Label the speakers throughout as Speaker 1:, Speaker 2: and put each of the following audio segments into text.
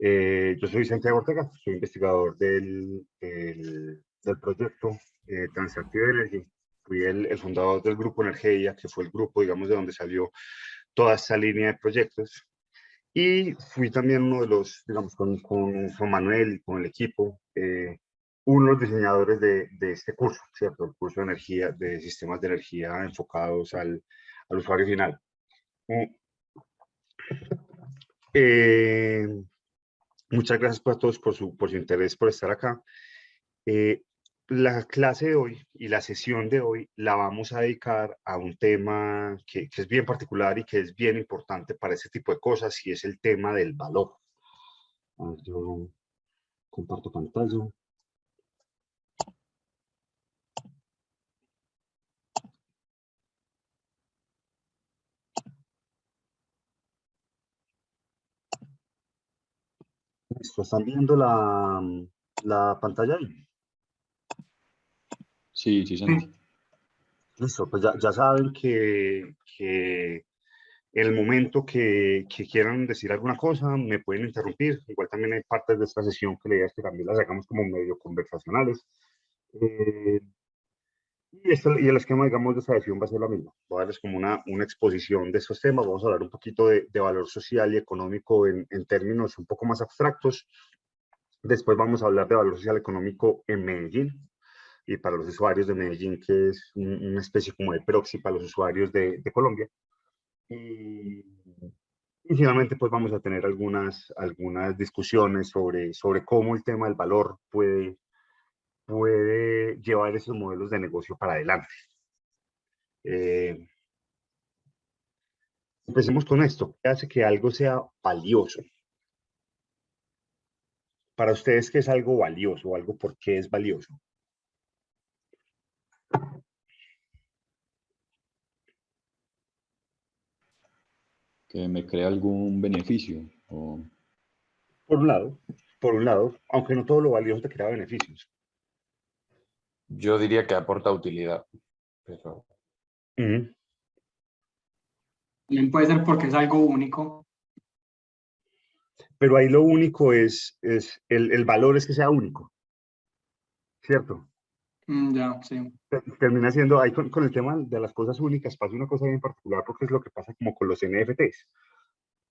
Speaker 1: Yo soy Santiago Ortega, soy investigador del proyecto Transactive Energy. Fui el fundador del grupo Energía, que fue el grupo, digamos, de donde salió toda esta línea de proyectos. Y fui también uno de los, digamos, con Manuel y con el equipo, uno de los diseñadores de este curso, ¿cierto? El curso de energía, de sistemas de energía enfocados al usuario final. Eh, Muchas gracias a todos por su interés, por estar acá. Eh, la clase de hoy y la sesión de hoy la vamos a dedicar a un tema que es bien particular y que es bien importante para este tipo de cosas, y es el tema del valor. A ver, yo comparto pantalla. Listo, ¿están viendo la pantalla ahí?
Speaker 2: Sí, sí, señor.
Speaker 1: Listo, pues ya saben que en el momento que quieran decir alguna cosa, me pueden interrumpir. Igual también hay partes de esta sesión que la idea es que también las hagamos como medio conversacionales. Eh, y el esquema, digamos, de esta sesión va a ser la misma. Voy a darles como una exposición de estos temas. Vamos a hablar un poquito de valor social y económico en términos un poco más abstractos. Después vamos a hablar de valor social económico en Medellín y para los usuarios de Medellín, que es una especie como de proxy para los usuarios de Colombia. Y, y finalmente, pues vamos a tener algunas discusiones sobre cómo el tema del valor puede llevar esos modelos de negocio para adelante. Empecemos con esto. ¿Qué hace que algo sea valioso? Para ustedes, ¿qué es algo valioso? ¿Algo por qué es valioso?
Speaker 2: Que me crea algún beneficio. O...
Speaker 1: Por un lado, aunque no todo lo valioso te crea beneficios.
Speaker 3: Yo diría que aporta utilidad, pero...
Speaker 4: También puede ser porque es algo único.
Speaker 1: Pero ahí lo único es el valor es que sea único, ¿cierto?
Speaker 4: Ya, sí.
Speaker 1: Termina siendo, ahí con el tema de las cosas únicas, pasa una cosa bien particular, porque es lo que pasa como con los NFTs,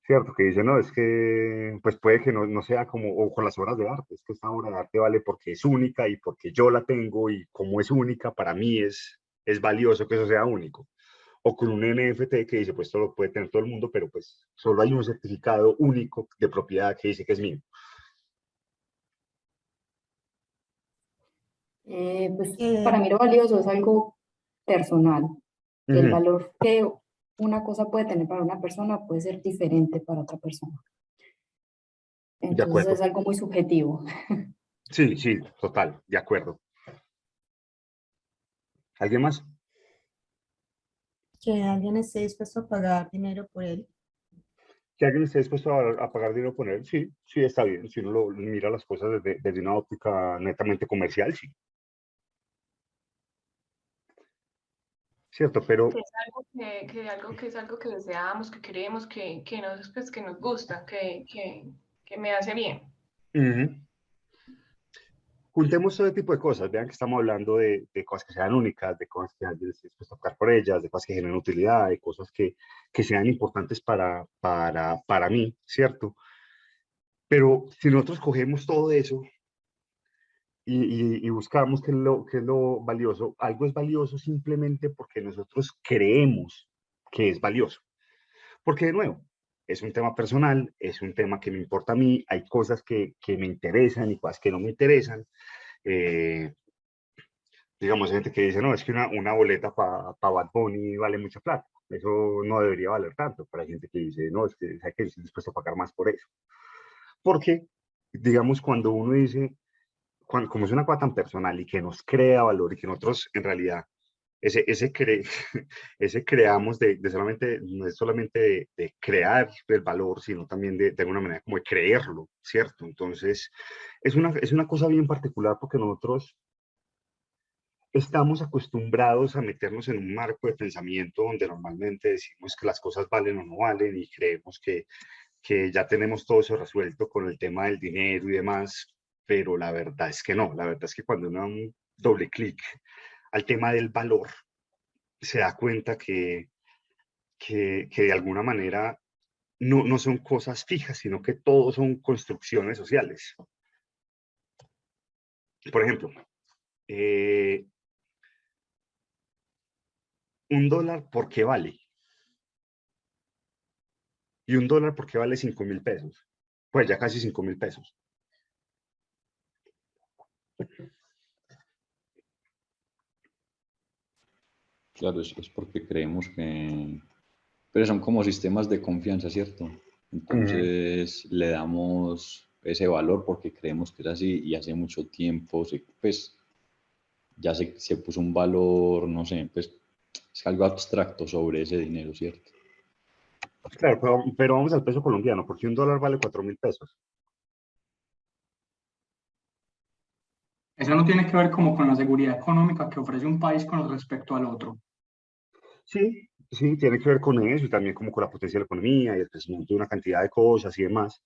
Speaker 1: ¿cierto? Que dicen, no, es que, pues puede que no sea como, o con las obras de arte, es que esta obra de arte vale porque es única y porque yo la tengo, y como es única, para mí es valioso que eso sea único. O con un NFT que dice, pues esto lo puede tener todo el mundo, pero pues solo hay un certificado único de propiedad que dice que es mío.
Speaker 5: Pues para mí lo valioso es algo personal. El valor que una cosa puede tener para una persona puede ser diferente para otra persona. Entonces es algo muy subjetivo.
Speaker 1: Sí, sí, total, de acuerdo. ¿Alguien más?
Speaker 6: Que alguien esté dispuesto a pagar dinero por él.
Speaker 1: Que alguien esté dispuesto a pagar dinero por él, sí, sí está bien. Si uno mira las cosas desde una óptica netamente comercial, sí. Cierto, pero...
Speaker 7: Que es algo que deseamos, que queremos, pues, que nos gusta, que me hace bien.
Speaker 1: Juntemos todo tipo de cosas. Vean que estamos hablando de cosas que sean únicas, de cosas que alguien esté dispuesto a pagar por ellas, de cosas que generen utilidad, de cosas que sean importantes para mí, ¿cierto? Pero si nosotros cogemos todo eso y buscamos qué es lo valioso, algo es valioso simplemente porque nosotros creemos que es valioso. Porque de nuevo, es un tema personal, es un tema que me importa a mí, hay cosas que me interesan y cosas que no me interesan. Digamos, hay gente que dice, no, es que una boleta para Bad Bunny vale mucha plata. Eso no debería valer tanto. Pero hay gente que dice, no, es que hay que estar dispuesto a pagar más por eso. Porque, digamos, cuando uno dice, como es una cosa tan personal y que nos crea valor y que nosotros en realidad ese creamos solamente, no es solamente de crear el valor, sino también de alguna manera como de creerlo, ¿cierto? Entonces, es una cosa bien particular porque nosotros estamos acostumbrados a meternos en un marco de pensamiento donde normalmente decimos que las cosas valen o no valen y creemos que que ya tenemos todo eso resuelto con el tema del dinero y demás, pero la verdad es que no. La verdad es que cuando uno da un doble clic al tema del valor, se da cuenta que de alguna manera no son cosas fijas, sino que todo son construcciones sociales. Por ejemplo, $1, ¿por qué vale? Y $1, ¿por qué vale 5.000 pesos? Pues ya casi 5.000 pesos.
Speaker 2: Claro, es porque creemos que... Pero son como sistemas de confianza, ¿cierto? Entonces le damos ese valor porque creemos que es así y hace mucho tiempo, pues ya se puso un valor, no sé, pues es algo abstracto sobre ese dinero, ¿cierto?
Speaker 1: Claro, pero vamos al peso colombiano, porque $1 vale 4.000 pesos.
Speaker 4: Eso no tiene que ver como con la seguridad económica que ofrece un país con respecto al otro.
Speaker 1: Sí, sí, tiene que ver con eso y también como con la potencia de la economía y el crecimiento de una cantidad de cosas y demás.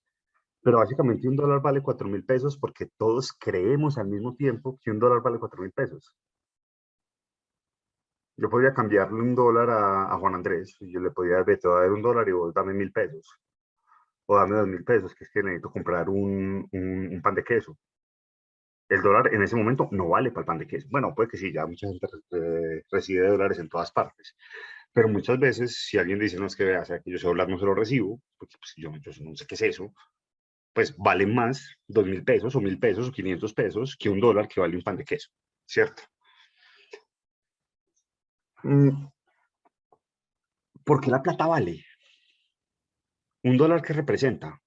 Speaker 1: Pero básicamente $1 vale 4.000 pesos porque todos creemos al mismo tiempo que $1 vale 4.000 pesos. Yo podría cambiarle $1 a Juan Andrés y yo le podría decir, te voy a dar $1 y vos dame 1.000 pesos. O dame 2.000 pesos, que es que necesito comprar un pan de queso. El dólar en ese momento no vale para el pan de queso. Bueno, puede que sí, ya mucha gente recibe dólares en todas partes. Pero muchas veces, si alguien dice, no, es que vea, o sea, que yo sé hablar, no se lo recibo, porque pues, yo no sé qué es eso, pues vale más 2.000 pesos o 1.000 pesos o 500 pesos que $1 que vale un pan de queso, ¿cierto? ¿Por qué la plata vale? ¿$1 qué representa?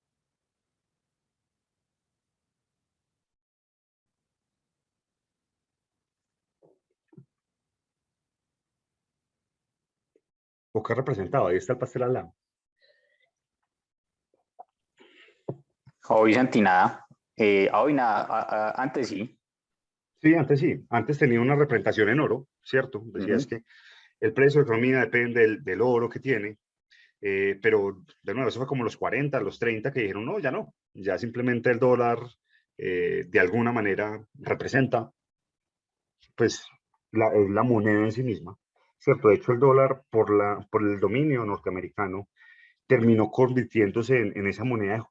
Speaker 1: ¿O qué representaba? Ahí está el pastel al lado.
Speaker 8: Hoy Santinada. Hoy nada, antes sí.
Speaker 1: Sí, antes sí. Antes tenía una representación en oro, ¿cierto? Decías que el precio de economía depende del oro que tiene, pero de nuevo, eso fue como los 40, los 30 que dijeron, no, ya no, ya simplemente el dólar de alguna manera representa, pues, la moneda en sí misma, ¿cierto? De hecho, el dólar por el dominio norteamericano terminó convirtiéndose en esa moneda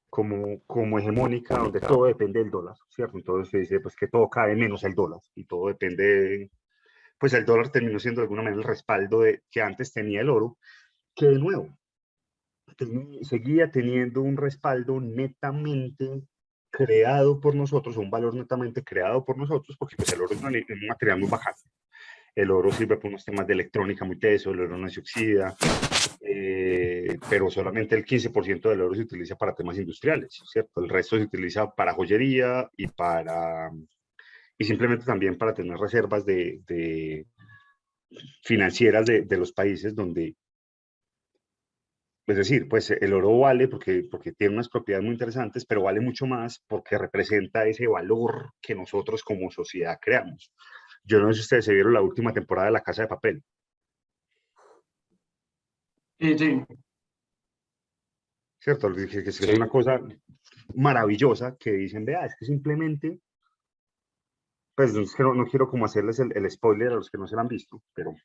Speaker 1: como hegemónica, donde todo depende del dólar, ¿cierto? Entonces se dice pues, que todo cae menos el dólar y todo depende, pues el dólar terminó siendo de alguna manera el respaldo que antes tenía el oro, que de nuevo seguía teniendo un respaldo netamente creado por nosotros, un valor netamente creado por nosotros, porque pues, el oro es un material muy bajado. El oro sirve para unos temas de electrónica muy teso, el oro no se oxida, pero solamente el 15% del oro se utiliza para temas industriales, ¿cierto? El resto se utiliza para joyería y simplemente también para tener reservas financieras de los países donde, es decir, pues el oro vale porque tiene unas propiedades muy interesantes, pero vale mucho más porque representa ese valor que nosotros como sociedad creamos. Yo no sé si ustedes se vieron la última temporada de La Casa de Papel.
Speaker 4: Sí.
Speaker 1: ¿Cierto? Que es una cosa maravillosa que dicen, vea, es que simplemente, pues es que no quiero como hacerles el spoiler a los que no se lo han visto, pero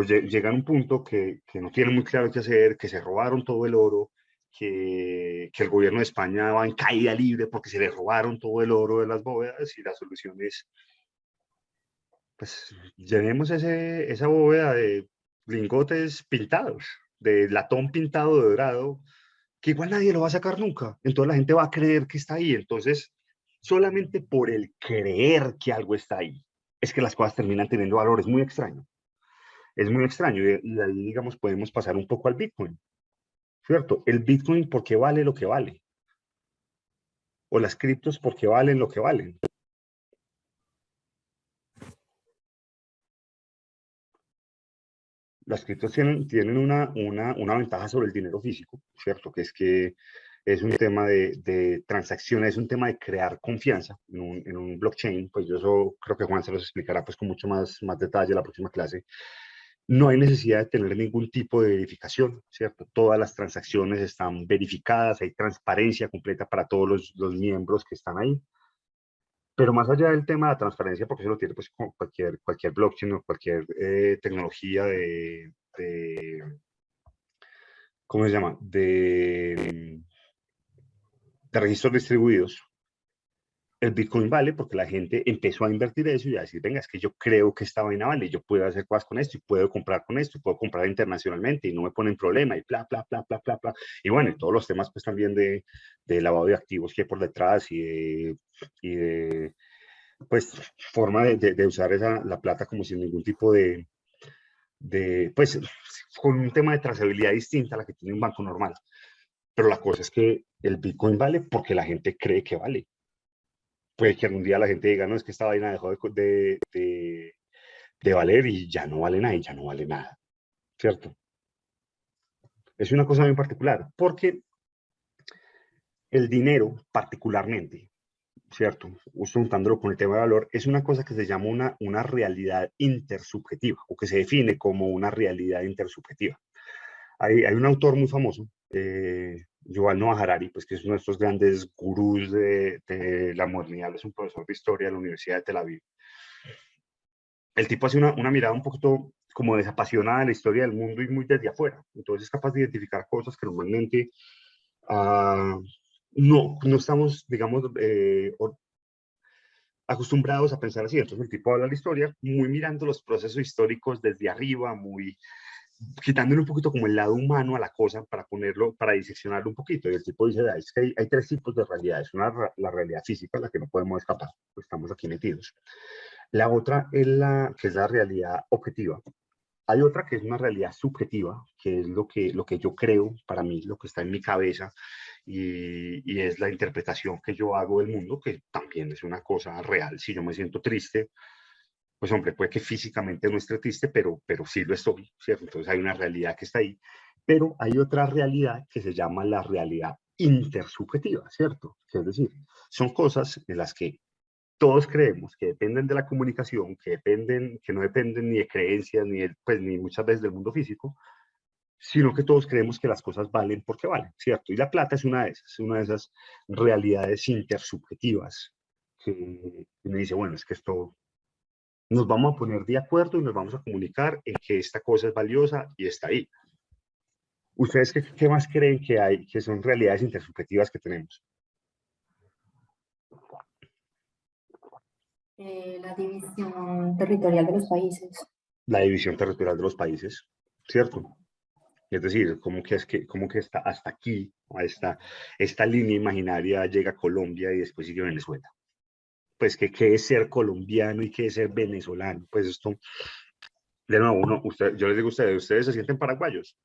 Speaker 1: llega a un punto que no tienen muy claro qué hacer, que se robaron todo el oro, que el gobierno de España va en caída libre porque se le robaron todo el oro de las bóvedas y la solución es, pues, llenemos esa bóveda de lingotes pintados, de latón pintado de dorado, que igual nadie lo va a sacar nunca. Entonces la gente va a creer que está ahí. Entonces, solamente por el creer que algo está ahí, es que las cosas terminan teniendo valor. Es muy extraño. Es muy extraño. Y ahí, digamos, podemos pasar un poco al Bitcoin. ¿Cierto? El Bitcoin, ¿por qué vale lo que vale? O las criptos, ¿por qué valen lo que valen? Las criptos tienen una ventaja sobre el dinero físico, ¿cierto? Que es un tema de transacciones, es un tema de crear confianza en un blockchain. Pues yo eso creo que Juan se los explicará pues con mucho más detalle en la próxima clase. no hay necesidad de tener ningún tipo de verificación, ¿cierto? Todas las transacciones están verificadas, hay transparencia completa para todos los miembros que están ahí. Pero más allá del tema de la transparencia, porque eso lo tiene pues con cualquier blockchain o cualquier tecnología ¿cómo se llama? De registros distribuidos. El Bitcoin vale porque la gente empezó a invertir eso y a decir, venga, es que yo creo que esta vaina vale, yo puedo hacer cosas con esto y puedo comprar con esto y puedo comprar internacionalmente y no me ponen problema y bla, bla, bla, bla, bla, bla. Y bueno, y todos los temas pues también de lavado de activos que hay por detrás y de pues forma de usar la plata como sin ningún tipo pues con un tema de trazabilidad distinta a la que tiene un banco normal. Pero la cosa es que el Bitcoin vale porque la gente cree que vale. Puede que algún día la gente diga, no, es que esta vaina dejó de valer y ya no vale nada y ya no vale nada, ¿cierto? Es una cosa muy particular, porque el dinero particularmente, ¿cierto? Justo juntándolo con el tema de valor, es una cosa que se llama una realidad intersubjetiva, o que se define como una realidad intersubjetiva. Hay un autor muy famoso, Yuval Noah Harari, pues que es uno de estos grandes gurús de la modernidad, es un profesor de historia de la Universidad de Tel Aviv. El tipo hace una mirada un poquito como desapasionada de la historia del mundo y muy desde afuera. Entonces es capaz de identificar cosas que normalmente no estamos, digamos, acostumbrados a pensar así. Entonces el tipo habla de la historia muy mirando los procesos históricos desde arriba, muy quitándole un poquito como el lado humano a la cosa para ponerlo, para diseccionarlo un poquito. Y el tipo dice, es que hay tres tipos de realidades. Una, la realidad física, la que no podemos escapar, pues estamos aquí metidos. La otra es que es la realidad objetiva. Hay otra que es una realidad subjetiva, que es lo que yo creo para mí, lo que está en mi cabeza, y es la interpretación que yo hago del mundo, que también es una cosa real. Si yo me siento triste, pues hombre, puede que físicamente no esté triste, pero sí lo estoy, ¿cierto? Entonces hay una realidad que está ahí. Pero hay otra realidad que se llama la realidad intersubjetiva, ¿cierto? Es decir, son cosas en las que todos creemos que dependen de la comunicación, que no dependen ni de creencias, ni muchas veces del mundo físico, sino que todos creemos que las cosas valen porque valen, ¿cierto? Y la plata es una de esas realidades intersubjetivas que me dice, bueno, es que esto nos vamos a poner de acuerdo y nos vamos a comunicar en que esta cosa es valiosa y está ahí. ¿Ustedes qué más creen que hay, que son realidades intersubjetivas que tenemos?
Speaker 5: La división territorial de los países.
Speaker 1: La división territorial de los países, ¿cierto? Es decir, como que hasta aquí, a esta línea imaginaria llega Colombia y después sigue Venezuela. Pues que qué es ser colombiano y qué es ser venezolano. Pues esto, de nuevo, yo les digo a ustedes se sienten paraguayos.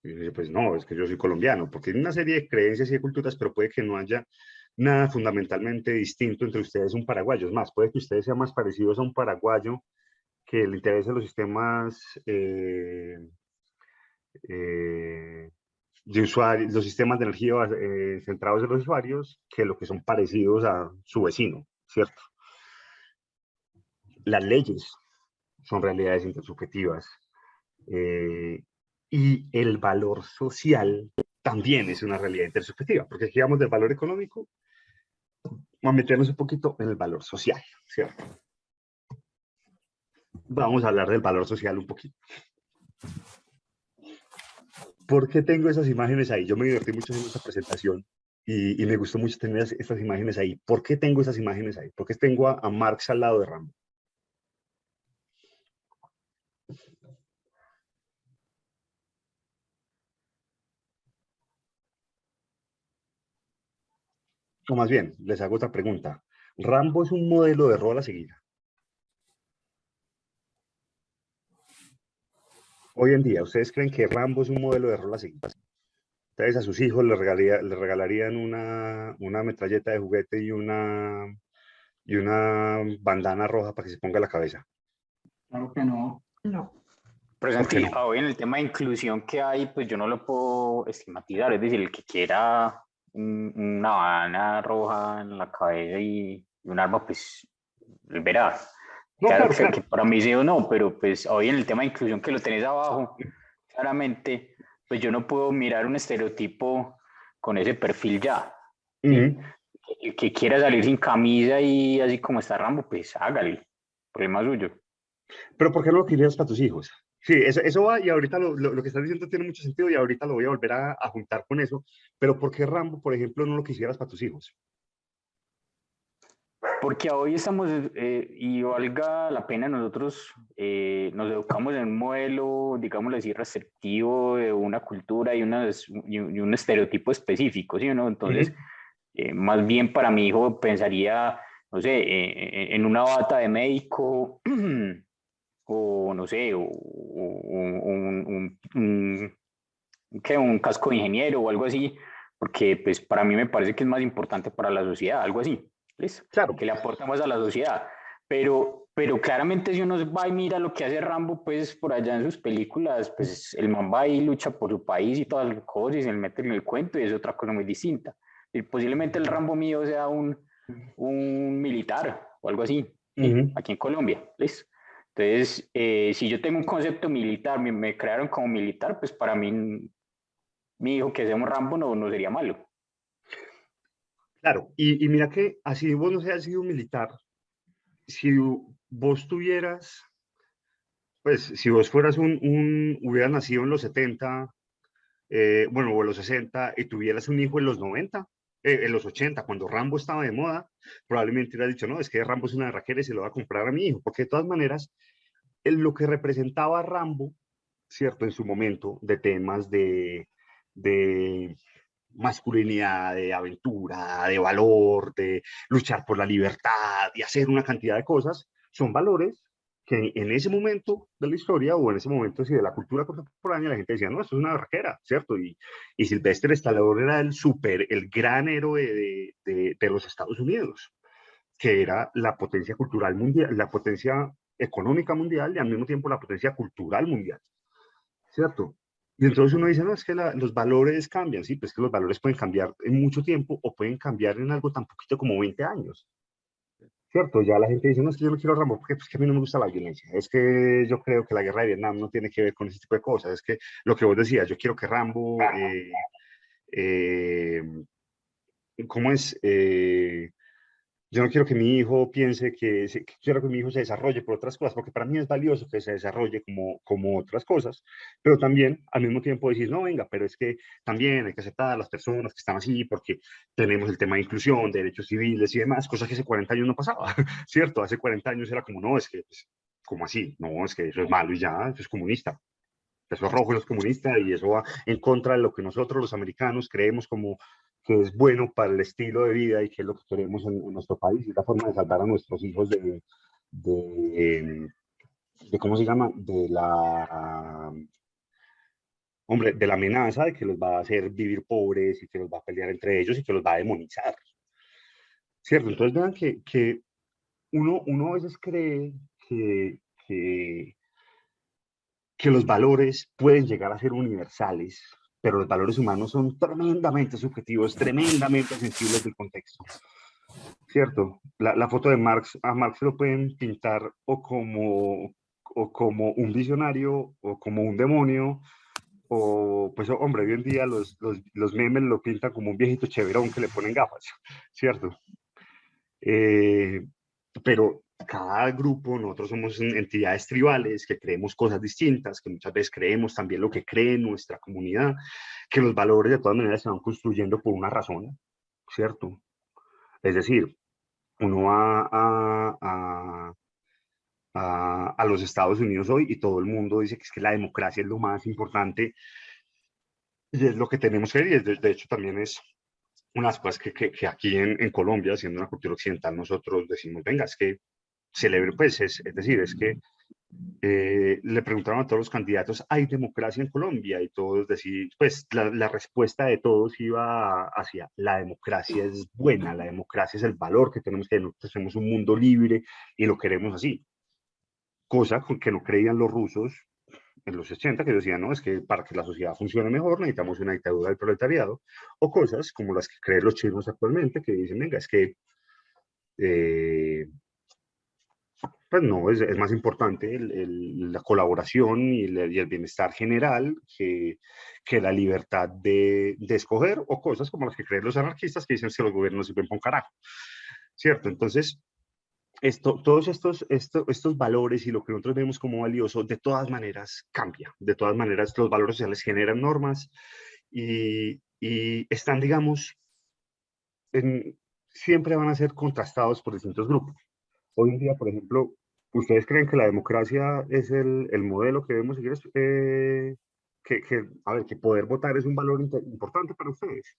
Speaker 1: Y dice, pues no, es que yo soy colombiano, porque hay una serie de creencias y de culturas, pero puede que no haya nada fundamentalmente distinto entre ustedes y un paraguayo. Es más, puede que ustedes sean más parecidos a un paraguayo que le interesen los sistemas de usuarios, los sistemas de energía centrados en los usuarios, que lo que son parecidos a su vecino, ¿cierto? Las leyes son realidades intersubjetivas. Y el valor social también es una realidad intersubjetiva, porque aquí hablamos del valor económico, vamos a meternos un poquito en el valor social, ¿cierto? Vamos a hablar del valor social un poquito. ¿Por qué tengo esas imágenes ahí? Yo me divertí mucho haciendo esta presentación y me gustó mucho tener estas imágenes ahí. ¿Por qué tengo esas imágenes ahí? ¿Por qué tengo a Marx al lado de Rambo? O más bien, les hago otra pregunta. ¿Rambo es un modelo de rol a seguir? Hoy en día, ¿ustedes creen que Rambo es un modelo de rol a seguir? Ustedes a sus hijos les regalarían una metralleta de juguete y una bandana roja para que se ponga la cabeza.
Speaker 4: Claro que no.
Speaker 6: No.
Speaker 8: Pero
Speaker 1: ¿Por qué
Speaker 8: Santi,
Speaker 1: no?
Speaker 8: hoy en el tema de inclusión que hay, pues yo no lo puedo estigmatizar. Es decir, el que quiera una banana roja en la cabeza y un arma, pues verá.
Speaker 1: No,
Speaker 8: Claro
Speaker 1: claro, claro.
Speaker 8: que para mí sí o no, pero pues hoy en el tema de inclusión que lo tenés abajo, claramente, pues yo no puedo mirar un estereotipo con ese perfil ya, ¿sí?
Speaker 1: Ujú.
Speaker 8: El que quiera salir sin camisa y así como está Rambo, pues hágale, problema suyo.
Speaker 1: Pero ¿por qué no lo querías para tus hijos? Sí, eso va y ahorita lo que estás diciendo tiene mucho sentido y ahorita lo voy a volver a juntar con eso. Pero ¿por qué Rambo, por ejemplo, no lo quisieras para tus hijos?
Speaker 8: Porque hoy estamos, y valga la pena, nosotros nos educamos en un modelo, digámoslo así, receptivo de una cultura y un estereotipo específico, ¿sí o no? Entonces,
Speaker 1: Ujú.
Speaker 8: más bien para mi hijo pensaría, no sé, en una bata de médico o no sé, un casco de ingeniero o algo así, porque pues para mí me parece que es más importante para la sociedad, algo así, ¿listo?
Speaker 1: Claro,
Speaker 8: Que le aporta más a la sociedad. Pero claramente si uno va y mira lo que hace Rambo, pues por allá en sus películas, pues el man va y lucha por su país y todas las cosas y se mete en el cuento y es otra cosa muy distinta. Y posiblemente el Rambo mío sea un militar o algo así, ¿sí?
Speaker 1: ujú.
Speaker 8: Aquí en Colombia, ¿listo? Entonces, si yo tengo un concepto militar, me crearon como militar, pues para mí mi hijo que sea un Rambo no sería malo.
Speaker 1: Claro. Y mira que así vos no seas sido un militar, si vos tuvieras, pues si vos fueras hubieras nacido en los 70, bueno, o en los 60 y tuvieras un hijo en los 90, en los 80, cuando Rambo estaba de moda, probablemente hubieras dicho, no, es que Rambo es una raquera y se lo va a comprar a mi hijo, porque de todas maneras, lo que representaba Rambo, ¿cierto? En su momento, de temas de masculinidad, de aventura, de valor, de luchar por la libertad y hacer una cantidad de cosas, son valores que en ese momento de la historia o en ese momento sí, de la cultura contemporánea la gente decía, no, esto es una barraquera, ¿cierto? Y Sylvester Stallone era el gran héroe de los Estados Unidos, que era la potencia cultural mundial, la potencia económica mundial y al mismo tiempo la potencia cultural mundial, ¿cierto? Y entonces uno dice, no, es que los valores cambian, sí, pues que los valores pueden cambiar en mucho tiempo o pueden cambiar en algo tan poquito como 20 años, ¿cierto? Ya la gente dice, no, es que yo no quiero Rambo porque pues, que a mí no me gusta la violencia, es que yo creo que la guerra de Vietnam no tiene que ver con ese tipo de cosas, es que lo que vos decías, yo quiero que Rambo, eh, ¿cómo es? Yo no quiero que mi hijo piense que quiero que mi hijo se desarrolle por otras cosas, porque para mí es valioso que se desarrolle como otras cosas, pero también al mismo tiempo decir, no, venga, pero es que también hay que aceptar a las personas que están así, porque tenemos el tema de inclusión, de derechos civiles y demás, cosas que hace 40 años no pasaba, ¿cierto? Hace 40 años era como, no, es que, pues, ¿cómo así? No, es que eso es malo y ya, eso es comunista. Eso es rojo y es comunista y eso va en contra de lo que nosotros los americanos creemos como que es bueno para el estilo de vida y que es lo que queremos en nuestro país y la forma de salvar a nuestros hijos de, de ¿cómo se llama? Hombre, de la amenaza de que los va a hacer vivir pobres y que los va a pelear entre ellos y que los va a demonizar, ¿cierto? Entonces vean que uno a veces cree que, que, que los valores pueden llegar a ser universales, pero los valores humanos son tremendamente subjetivos, tremendamente sensibles del contexto, ¿cierto? La foto de Marx, a Marx lo pueden pintar o como un visionario o como un demonio, o pues hombre, hoy en día los memes lo pintan como un viejito cheverón que le ponen gafas, ¿cierto? Eh, pero cada grupo, nosotros somos entidades tribales que creemos cosas distintas, que muchas veces creemos también lo que cree nuestra comunidad, que los valores de todas maneras se van construyendo por una razón, ¿cierto? Es decir, uno va a los Estados Unidos hoy y todo el mundo dice que es que la democracia es lo más importante y es lo que tenemos que ver y de hecho también es unas cosas que aquí en Colombia, siendo una cultura occidental, nosotros decimos, venga, es que celebre, pues, es decir, es que le preguntaron a todos los candidatos, ¿hay democracia en Colombia? Y todos decían, pues la respuesta de todos iba hacia, la democracia es buena, la democracia es el valor que tenemos, que nosotros tenemos un mundo libre y lo queremos así. Cosa que no creían los rusos en los 80, que decían, no, es que para que la sociedad funcione mejor necesitamos una dictadura del proletariado, o cosas como las que creen los chinos actualmente, que dicen, venga, es que eh, Pues no, es más importante la colaboración y el bienestar general que la libertad de escoger o cosas como las que creen los anarquistas que dicen que los gobiernos sirven para un carajo, ¿cierto? Entonces, todos estos valores y lo que nosotros vemos como valioso, de todas maneras cambia. De todas maneras, los valores sociales generan normas y están, digamos, siempre van a ser contrastados por distintos grupos. Hoy en día, por ejemplo, ¿ustedes creen que la democracia es el modelo que debemos seguir? A ver, que poder votar es un valor importante para ustedes.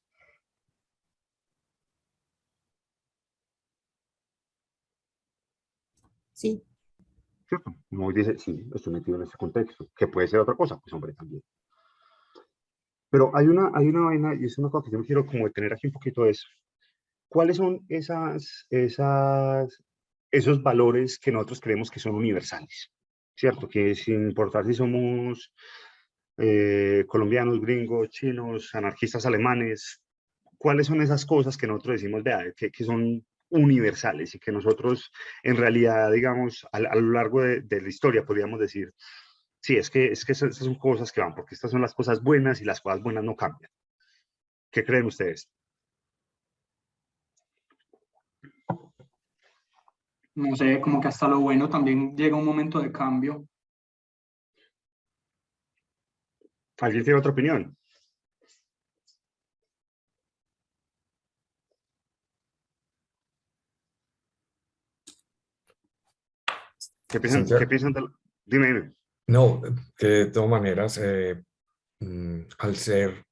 Speaker 6: Sí,
Speaker 1: ¿Cierto? Uno dice, sí, estoy metido en este contexto, que puede ser otra cosa, pues hombre, también. Pero hay una vaina, y es una cosa que yo me quiero como detener aquí un poquito de eso. ¿Cuáles son esos valores que nosotros creemos que son universales? ¿Cierto? Que sin importar si somos colombianos, gringos, chinos, anarquistas alemanes, ¿cuáles son esas cosas que nosotros decimos, vea, que son universales y que nosotros en realidad, digamos, a lo largo de la historia podríamos decir, sí, es que esas son cosas que van, porque estas son las cosas buenas y las cosas buenas no cambian. ¿Qué creen ustedes?
Speaker 4: No sé, como que hasta lo bueno también llega un momento de cambio.
Speaker 1: ¿Alguien tiene otra opinión? ¿Qué piensan? ¿Qué
Speaker 9: Santiago,
Speaker 1: piensan Dime, dime.
Speaker 9: no, que de todas maneras, al ser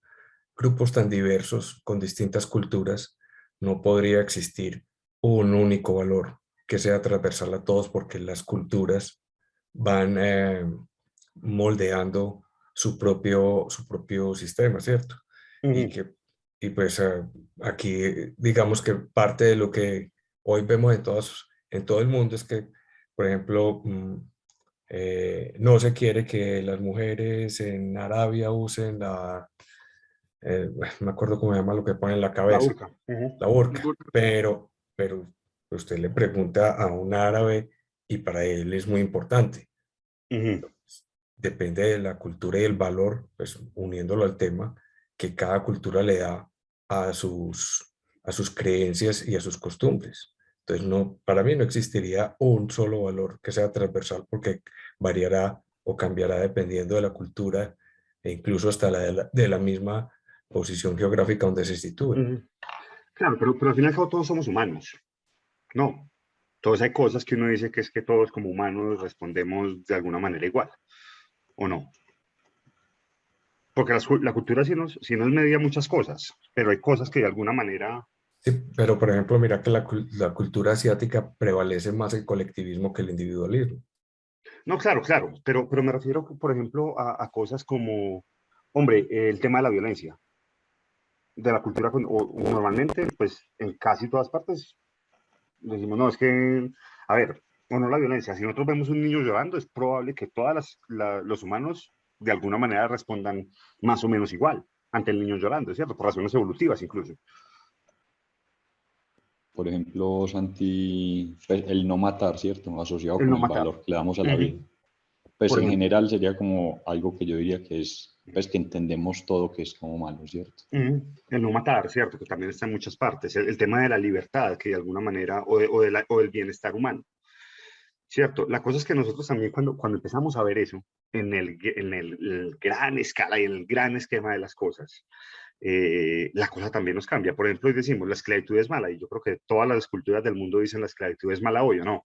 Speaker 9: grupos tan diversos con distintas culturas, no podría existir un único valor que sea transversal a todos porque las culturas van moldeando su propio sistema, ¿cierto? Y
Speaker 1: Ujú,
Speaker 9: que y pues aquí digamos que parte de lo que hoy vemos en todo el mundo es que, por ejemplo, no se quiere que las mujeres en Arabia usen me acuerdo cómo se llama lo que ponen en la
Speaker 1: la
Speaker 9: cabeza,
Speaker 1: URCA. Ujú,
Speaker 9: la burka, pero usted le pregunta a un árabe y para él es muy importante.
Speaker 1: ujú,
Speaker 9: Depende de la cultura y el valor, pues uniéndolo al tema, que cada cultura le da a a sus creencias y a sus costumbres. Entonces, no, para mí no existiría un solo valor que sea transversal porque variará o cambiará dependiendo de la cultura e incluso hasta de la misma posición geográfica donde se sitúe.
Speaker 1: ujú. Claro, pero al fin y al cabo todos somos humanos, ¿no? Todos hay cosas que uno dice que es que todos como humanos respondemos de alguna manera igual, ¿o no? Porque la cultura sí nos media muchas cosas, pero hay cosas que de alguna manera...
Speaker 9: Sí, pero por ejemplo, mira que la cultura asiática prevalece más el colectivismo que el individualismo.
Speaker 1: No, claro, claro, pero me refiero, por ejemplo, a cosas como, hombre, el tema de la violencia, de la cultura, o normalmente, pues en casi todas partes decimos, no, es que, a ver, o no la violencia, si nosotros vemos un niño llorando, es probable que los humanos de alguna manera respondan más o menos igual ante el niño llorando, ¿cierto? Por razones evolutivas incluso.
Speaker 2: Por ejemplo, Santi, pues, el no matar, ¿cierto? Asociado
Speaker 1: El
Speaker 2: con
Speaker 1: no
Speaker 2: el
Speaker 1: matar,
Speaker 2: valor que le damos a la vida.
Speaker 1: ujú,
Speaker 2: Pues
Speaker 1: por
Speaker 2: en
Speaker 1: ejemplo.
Speaker 2: general sería como algo que yo diría que es, pues que entendemos todo que es como malo, ¿cierto?
Speaker 1: Ujú. El no matar, ¿cierto? Que también está en muchas partes. El tema de la libertad, que de alguna manera, o del bienestar humano, ¿cierto? La cosa es que nosotros también cuando empezamos a ver eso el gran escala y en el gran esquema de las cosas, la cosa también nos cambia. Por ejemplo, hoy decimos, la esclavitud es mala, y yo creo que todas las culturas del mundo dicen la esclavitud es mala hoy, ¿o no?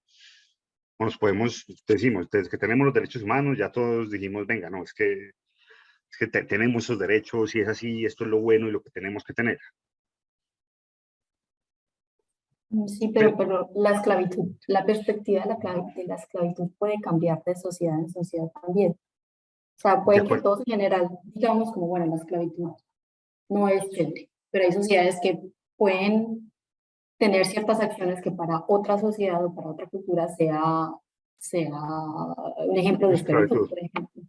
Speaker 1: O nos podemos, decimos, desde que tenemos los derechos humanos, ya todos dijimos, venga, no, es que tenemos esos derechos y es así, esto es lo bueno y lo que tenemos que tener.
Speaker 5: Sí,
Speaker 1: Pero,
Speaker 5: pero la esclavitud, la perspectiva de la esclavitud puede cambiar de sociedad en sociedad también. O sea,
Speaker 1: de
Speaker 5: puede que
Speaker 1: acuerdo.
Speaker 5: todos en general digamos como, bueno, la esclavitud no es chévere, pero hay sociedades que pueden tener ciertas acciones que para otra sociedad o para otra cultura sea un ejemplo de esclavitud,
Speaker 1: Esclavitud.
Speaker 5: por ejemplo.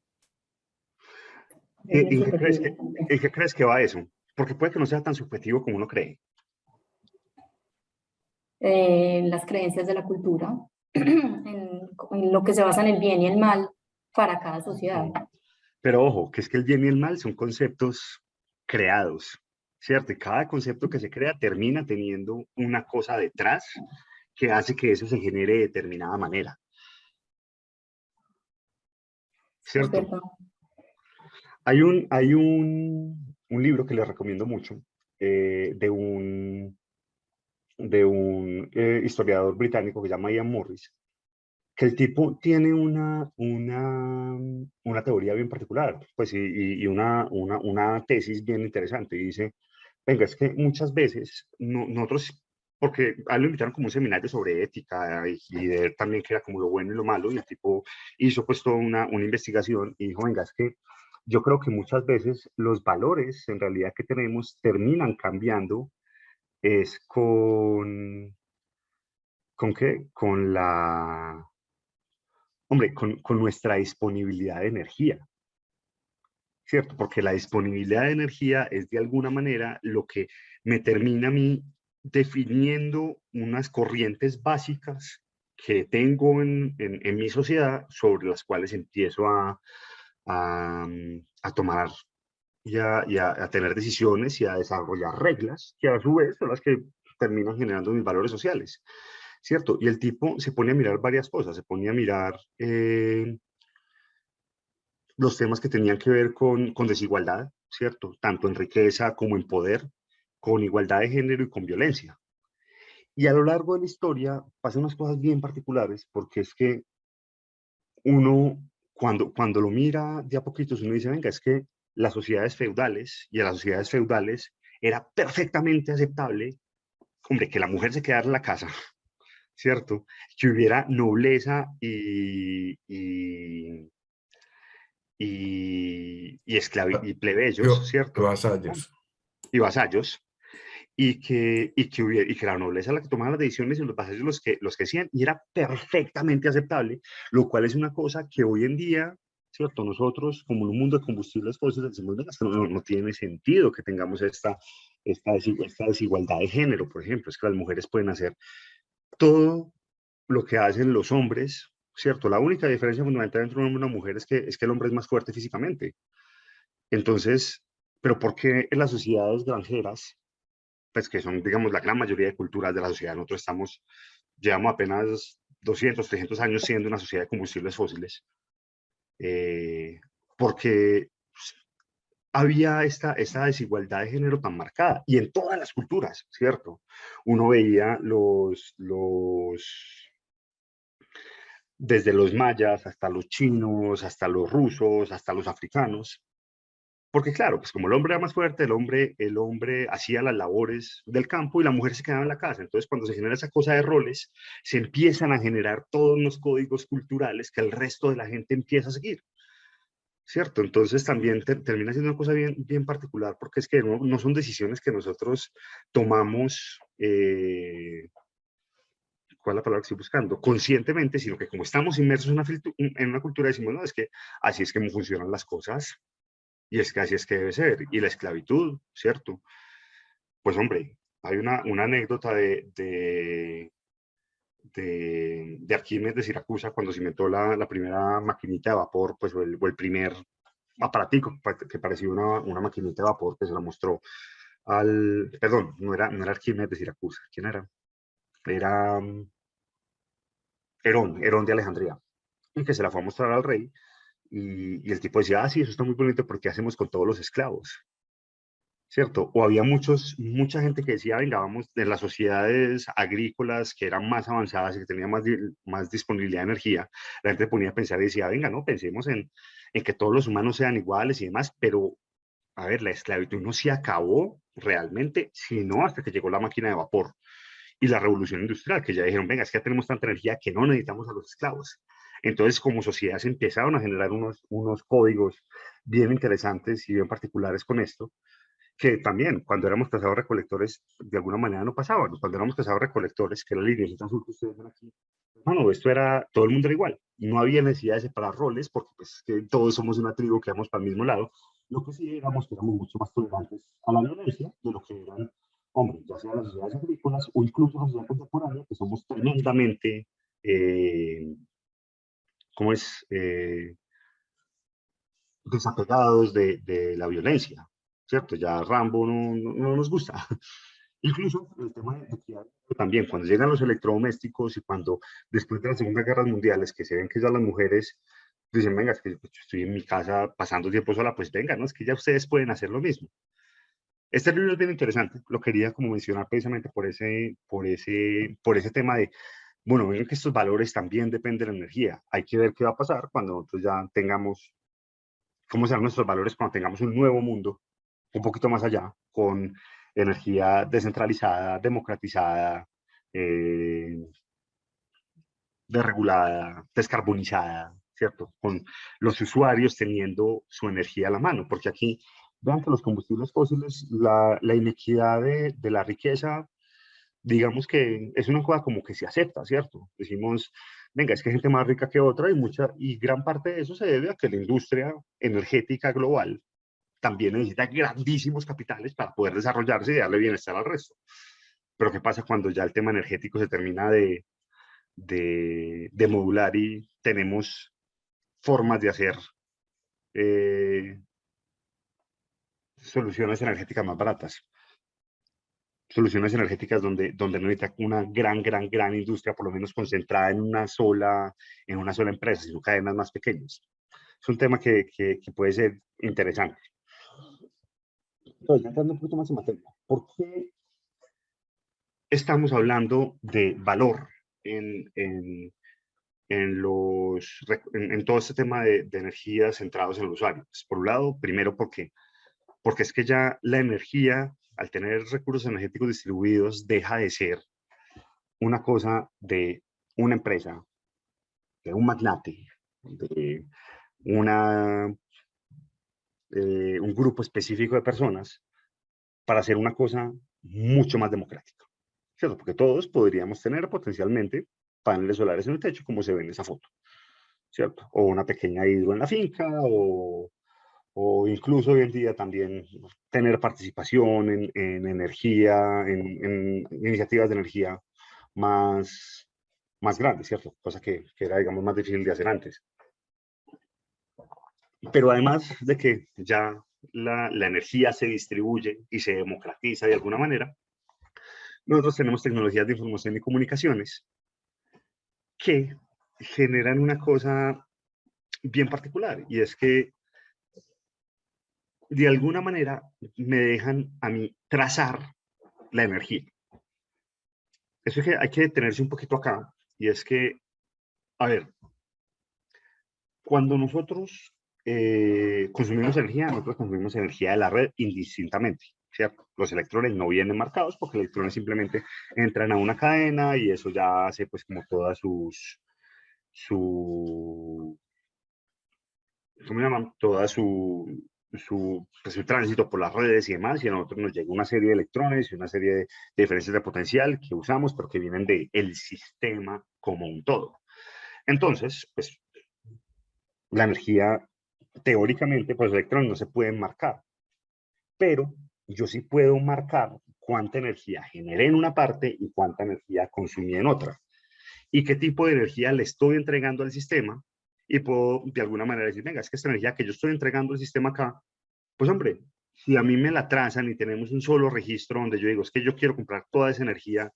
Speaker 5: Es
Speaker 1: ¿Y,
Speaker 5: muy
Speaker 1: y qué crees
Speaker 5: subjetivo
Speaker 1: que,
Speaker 5: también.
Speaker 1: y qué crees que va a eso? Porque puede que no sea tan subjetivo como uno cree.
Speaker 5: Las creencias de la cultura, en lo que se basa en el bien y el mal para cada sociedad.
Speaker 1: Pero ojo, que es que el bien y el mal son conceptos creados, ¿cierto? Y cada concepto que se crea termina teniendo una cosa detrás que hace que eso se genere de determinada manera,
Speaker 5: Es
Speaker 1: ¿cierto?
Speaker 5: verdad.
Speaker 1: Hay un libro que les recomiendo mucho de un historiador británico que se llama Ian Morris, que el tipo tiene una teoría bien particular, pues, y una tesis bien interesante. Y dice, venga, es que muchas veces nosotros, porque a él lo invitaron como un seminario sobre ética y de ver también qué era como lo bueno y lo malo, y el tipo hizo pues toda una investigación y dijo, venga, es que yo creo que muchas veces los valores en realidad que tenemos terminan cambiando es ¿con qué? Hombre, con nuestra disponibilidad de energía, ¿cierto? Porque la disponibilidad de energía es de alguna manera lo que me termina a mí definiendo unas corrientes básicas que tengo en mi sociedad sobre las cuales empiezo a tomar y a tener decisiones y a desarrollar reglas que a su vez son las que terminan generando mis valores sociales, ¿cierto? Y el tipo se pone a mirar varias cosas, se pone a mirar los temas que tenían que ver con desigualdad, ¿cierto? Tanto en riqueza como en poder, con igualdad de género y con violencia. Y a lo largo de la historia pasan unas cosas bien particulares, porque es que uno, cuando lo mira de a poquitos, uno dice, venga, es que las sociedades feudales, y en las sociedades feudales era perfectamente aceptable, hombre, que la mujer se quedara en la casa, ¿cierto? Que hubiera nobleza y plebeyos, ¿cierto?
Speaker 9: Vasallos.
Speaker 1: Y vasallos, y que la nobleza era la que tomaba las decisiones y los vasallos los que hacían, y era perfectamente aceptable, lo cual es una cosa que hoy en día, ¿cierto? Nosotros, como en un mundo de combustibles fósiles, decimos, "Venga, esto no tiene sentido que tengamos esta desigualdad de género, por ejemplo, es que las mujeres pueden hacer todo lo que hacen los hombres, ¿cierto? La única diferencia fundamental entre un hombre y una mujer es que el hombre es más fuerte físicamente. Entonces, ¿pero por qué en las sociedades granjeras, pues que son, digamos, la gran mayoría de culturas de la sociedad, llevamos apenas 200, 300 años siendo una sociedad de combustibles fósiles? Porque había esta desigualdad de género tan marcada, y en todas las culturas, ¿cierto? Uno veía desde los mayas hasta los chinos, hasta los rusos, hasta los africanos. Porque claro, pues como el hombre era más fuerte, el hombre hacía las labores del campo y la mujer se quedaba en la casa. Entonces, cuando se genera esa cosa de roles, se empiezan a generar todos los códigos culturales que el resto de la gente empieza a seguir, ¿cierto? Entonces también termina siendo una cosa bien, bien particular, porque es que no son decisiones que nosotros tomamos, ¿cuál es la palabra que estoy buscando? Conscientemente, sino que como estamos inmersos en una cultura, decimos, no, es que así es que funcionan las cosas. Y es que así es que debe ser. Y la esclavitud, ¿cierto? Pues hombre, hay una anécdota de Arquímedes de Siracusa cuando se inventó la primera maquinita de vapor, pues, o el primer aparatico que parecía una maquinita de vapor, que se la mostró perdón, no era Arquímedes de Siracusa. ¿Quién era? Era Herón de Alejandría, y que se la fue a mostrar al rey, y el tipo decía, sí, eso está muy bonito, porque ¿qué hacemos con todos los esclavos? ¿Cierto? O había mucha gente que decía, venga, vamos, de las sociedades agrícolas que eran más avanzadas y que tenían más disponibilidad de energía, la gente ponía a pensar y decía, venga, no, pensemos en que todos los humanos sean iguales y demás, pero, a ver, la esclavitud no se acabó realmente, sino hasta que llegó la máquina de vapor y la revolución industrial, que ya dijeron, venga, es que ya tenemos tanta energía que no necesitamos a los esclavos. Entonces, como sociedad se empezaron a generar unos códigos bien interesantes y bien particulares con esto, que también cuando éramos cazadores-recolectores de alguna manera no pasaban. Cuando éramos cazadores-recolectores, que era la línea azul que ustedes ven aquí, bueno, esto era, todo el mundo era igual. No había necesidad de separar roles, porque pues que todos somos una tribu que vamos para el mismo lado. Lo que sí éramos que éramos mucho más tolerantes a la violencia de lo que eran, hombre, ya sea las sociedades agrícolas o incluso la sociedad contemporánea, que somos tremendamente ¿cómo es? Desapegados de la violencia, ¿cierto? Ya Rambo no nos gusta. Incluso el tema de equidad también, cuando llegan los electrodomésticos y cuando después de las Segundas Guerras Mundiales, que se ven que ya las mujeres dicen, venga, es que yo estoy en mi casa pasando tiempo sola, pues venga, ¿no? Es que ya ustedes pueden hacer lo mismo. Este libro es bien interesante, lo quería como mencionar precisamente por ese tema de, bueno, ven que estos valores también dependen de la energía. Hay que ver qué va a pasar cuando nosotros ya tengamos, cómo serán nuestros valores cuando tengamos un nuevo mundo, un poquito más allá, con energía descentralizada, democratizada, desregulada, descarbonizada, ¿cierto? Con los usuarios teniendo su energía a la mano, porque aquí, vean que los combustibles fósiles, la inequidad de la riqueza, digamos que es una cosa como que se acepta, ¿cierto? Decimos, venga, es que hay gente más rica que otra y gran parte de eso se debe a que la industria energética global también necesita grandísimos capitales para poder desarrollarse y darle bienestar al resto. Pero ¿qué pasa cuando ya el tema energético se termina de modular y tenemos formas de hacer soluciones energéticas más baratas? Soluciones energéticas donde no necesita una gran industria, por lo menos concentrada en una sola empresa, sino cadenas más pequeñas. Es un tema que puede ser interesante. Entonces, entrando un poquito más en materia, ¿por qué estamos hablando de valor en todo este tema de energía centrados en el usuario? Pues, por un lado, primero porque es que ya la energía, al tener recursos energéticos distribuidos, deja de ser una cosa de una empresa, de un magnate, de un grupo específico de personas, para hacer una cosa mucho más democrática, ¿cierto? Porque todos podríamos tener potencialmente paneles solares en el techo, como se ve en esa foto, ¿cierto? O una pequeña hidro en la finca, o incluso hoy en día también tener participación en energía, en iniciativas de energía más grandes, ¿cierto? Cosa que era, digamos, más difícil de hacer antes. Pero además de que ya la energía se distribuye y se democratiza de alguna manera, nosotros tenemos tecnologías de información y comunicaciones que generan una cosa bien particular, y es que de alguna manera me dejan a mí trazar la energía. Eso es que hay que detenerse un poquito acá, y es que, a ver, cuando nosotros consumimos energía de la red indistintamente, ¿cierto? Los electrones no vienen marcados porque los electrones simplemente entran a una cadena y eso ya hace pues como todas ¿cómo se llaman? Pues, su tránsito por las redes y demás, y a nosotros nos llega una serie de electrones y una serie de diferencias de potencial que usamos, pero que vienen del sistema como un todo. Entonces, pues, la energía, teóricamente, pues los electrones no se pueden marcar, pero yo sí puedo marcar cuánta energía generé en una parte y cuánta energía consumí en otra, y qué tipo de energía le estoy entregando al sistema, y puedo de alguna manera decir, venga, es que esta energía que yo estoy entregando al sistema acá, pues hombre, si a mí me la trazan y tenemos un solo registro donde yo digo, es que yo quiero comprar toda esa energía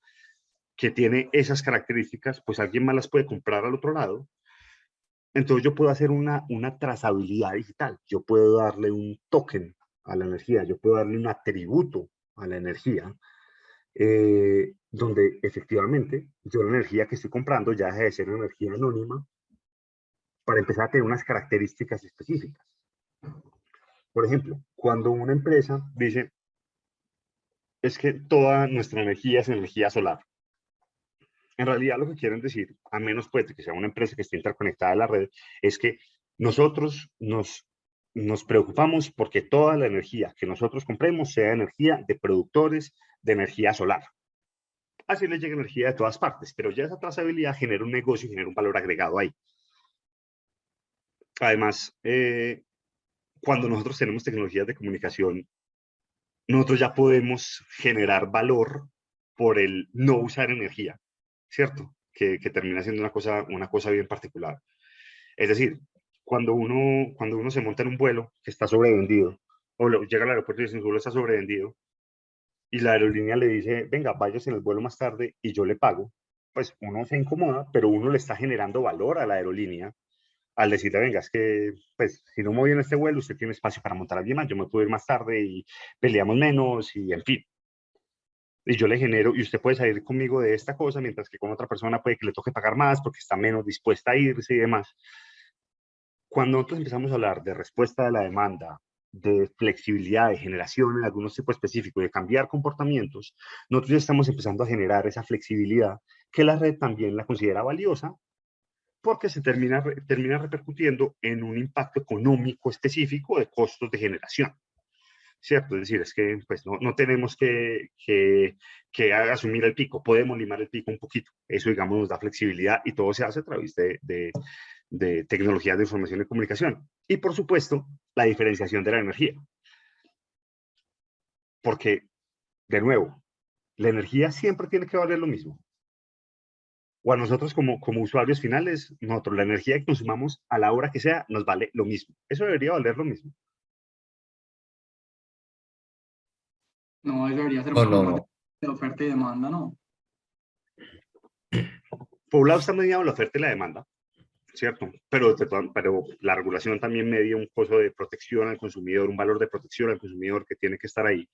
Speaker 1: que tiene esas características, pues alguien más las puede comprar al otro lado. Entonces yo puedo hacer una trazabilidad digital, yo puedo darle un token a la energía, yo puedo darle un atributo a la energía, donde efectivamente yo la energía que estoy comprando ya deja de ser una energía anónima para empezar a tener unas características específicas. Por ejemplo, cuando una empresa dice, es que toda nuestra energía es energía solar, en realidad lo que quieren decir, a menos pues de que sea una empresa que esté interconectada a la red, es que nosotros nos preocupamos porque toda la energía que nosotros compremos sea energía de productores de energía solar. Así les llega energía de todas partes, pero ya esa trazabilidad genera un negocio y genera un valor agregado ahí. Además, cuando nosotros tenemos tecnologías de comunicación, nosotros ya podemos generar valor por el no usar energía, ¿cierto? que termina siendo una cosa bien particular. Es decir, cuando uno se monta en un vuelo que está sobrevendido, llega al aeropuerto y dice, su vuelo está sobrevendido, y la aerolínea le dice, venga, váyase en el vuelo más tarde y yo le pago, pues uno se incomoda, pero uno le está generando valor a la aerolínea al decirle, venga, es que, pues, si no me voy en este vuelo, usted tiene espacio para montar a alguien más, yo me puedo ir más tarde y peleamos menos y en fin. Y yo le genero, y usted puede salir conmigo de esta cosa, mientras que con otra persona puede que le toque pagar más porque está menos dispuesta a irse y demás. Cuando nosotros empezamos a hablar de respuesta de la demanda, de flexibilidad, de generación en algunos tipos específicos, de cambiar comportamientos, nosotros ya estamos empezando a generar esa flexibilidad que la red también la considera valiosa porque se termina repercutiendo en un impacto económico específico de costos de generación. ¿Cierto? Es decir, es que pues, no tenemos que asumir el pico, podemos limar el pico un poquito. Eso, digamos, nos da flexibilidad y todo se hace a través de tecnologías de información y comunicación. Y, por supuesto, la diferenciación de la energía. Porque, de nuevo, la energía siempre tiene que valer lo mismo. O a nosotros como usuarios finales, nosotros la energía que consumamos a la hora que sea nos vale lo mismo. Eso debería valer lo mismo.
Speaker 4: No, eso debería ser
Speaker 9: No,
Speaker 4: un poco
Speaker 9: no,
Speaker 4: más
Speaker 9: no.
Speaker 4: de oferta y demanda, ¿no?
Speaker 1: Por un lado está mediado la oferta y la demanda, ¿cierto? Pero la regulación también media un costo de protección al consumidor, un valor de protección al consumidor que tiene que estar ahí.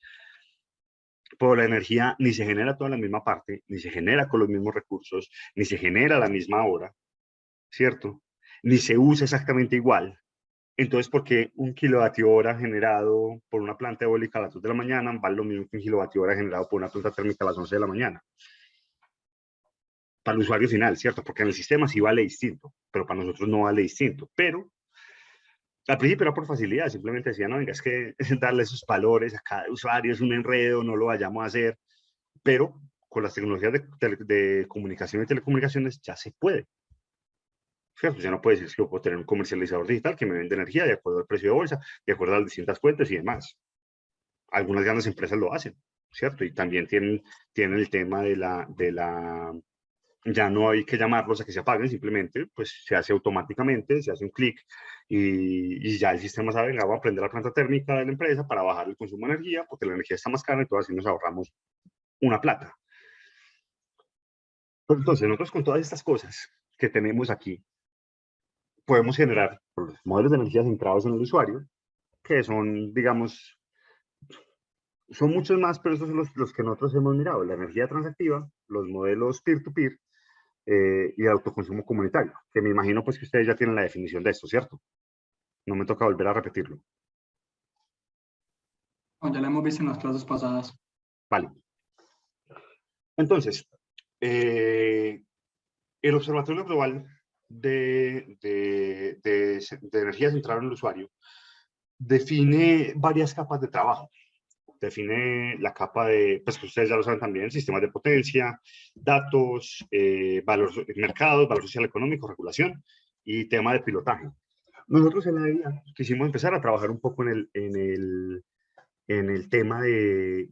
Speaker 1: Pero la energía ni se genera toda la misma parte, ni se genera con los mismos recursos, ni se genera a la misma hora, ¿cierto? Ni se usa exactamente igual. Entonces, ¿por qué un kilovatio hora generado por una planta eólica a las 2 de la mañana vale lo mismo que un kilovatio hora generado por una planta térmica a las 11 de la mañana? Para el usuario final, ¿cierto? Porque en el sistema sí vale distinto, pero para nosotros no vale distinto. Pero al principio era por facilidad, simplemente decían, no, venga, es que darle esos valores a cada usuario es un enredo, no lo vayamos a hacer. Pero con las tecnologías de comunicación y telecomunicaciones ya se puede. ¿Cierto? Ya no puede decir que yo puedo tener un comercializador digital que me vende energía de acuerdo al precio de bolsa, de acuerdo a las distintas fuentes y demás. Algunas grandes empresas lo hacen, ¿cierto? Y también tienen el tema ya no hay que llamarlos a que se apaguen, simplemente pues se hace automáticamente, se hace un clic y ya el sistema sabe, venga, va a prender la planta térmica de la empresa para bajar el consumo de energía, porque la energía está más cara y todo así nos ahorramos una plata. Pero entonces, nosotros con todas estas cosas que tenemos aquí, podemos generar modelos de energía centrados en el usuario, que son, digamos, son muchos más, pero estos son los que nosotros hemos mirado, la energía transactiva, los modelos peer-to-peer, y el autoconsumo comunitario, que me imagino pues que ustedes ya tienen la definición de esto, ¿cierto? No me toca volver a repetirlo.
Speaker 4: No, ya lo hemos visto en las clases pasadas.
Speaker 1: Vale. Entonces, el Observatorio Global de Energía Centrada en el Usuario define varias capas de trabajo. Define la capa de, pues que ustedes ya lo saben también, sistemas de potencia, datos, mercados, valor social económico, regulación y tema de pilotaje. Nosotros en la idea quisimos empezar a trabajar un poco en el tema del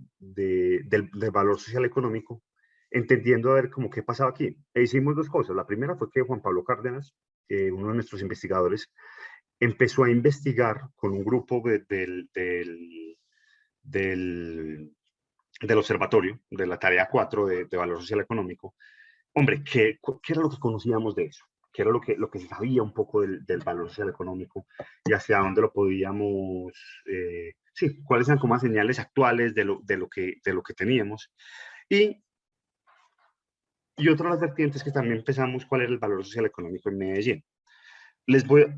Speaker 1: valor social económico, entendiendo a ver cómo qué pasaba aquí. E hicimos dos cosas. La primera fue que Juan Pablo Cárdenas, uno de nuestros investigadores, empezó a investigar con un grupo del observatorio, de la tarea 4 de valor social económico. Hombre, ¿qué era lo que conocíamos de eso? ¿Qué era lo que se sabía un poco del valor social económico y hacia dónde lo podíamos, sí, cuáles eran como las señales actuales de lo que teníamos? Y otra de las vertientes que también empezamos, ¿cuál era el valor social económico en Medellín?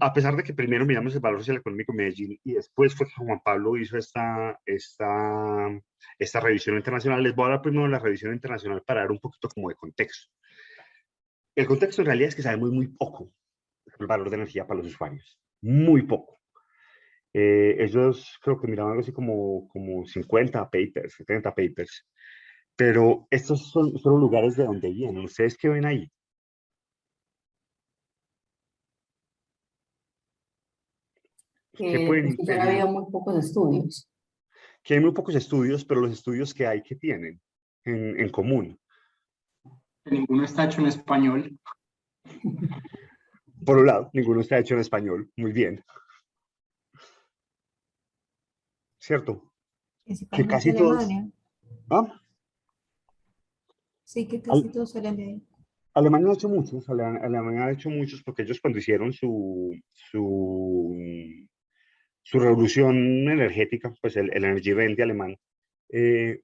Speaker 1: A pesar de que primero miramos el valor social económico en Medellín y después fue que Juan Pablo hizo esta revisión internacional, les voy a dar primero la revisión internacional para dar un poquito como de contexto. El contexto en realidad es que sabemos muy poco del valor de energía para los usuarios, muy poco. Ellos creo que miraban algo así como 50 papers, 70 papers, pero estos son los lugares de donde vienen. ¿Ustedes qué ven ahí? ¿Qué pueden
Speaker 5: Pues que ya ha
Speaker 1: inferir?
Speaker 5: habido muy pocos estudios.
Speaker 1: Que hay muy pocos estudios, pero los estudios que hay que tienen en común.
Speaker 4: Que ninguno está hecho en español.
Speaker 1: Por un lado, ninguno está hecho en español. Muy bien. ¿Cierto? Que
Speaker 6: Principalmente
Speaker 1: casi todos...
Speaker 6: Alemania.
Speaker 1: ¿Ah?
Speaker 6: Sí, que casi
Speaker 1: Al-
Speaker 6: todos salen de ahí.
Speaker 1: Alemania ha hecho muchos, Alemania ha hecho muchos porque ellos cuando hicieron su revolución energética, pues el Energiewende alemán, eh,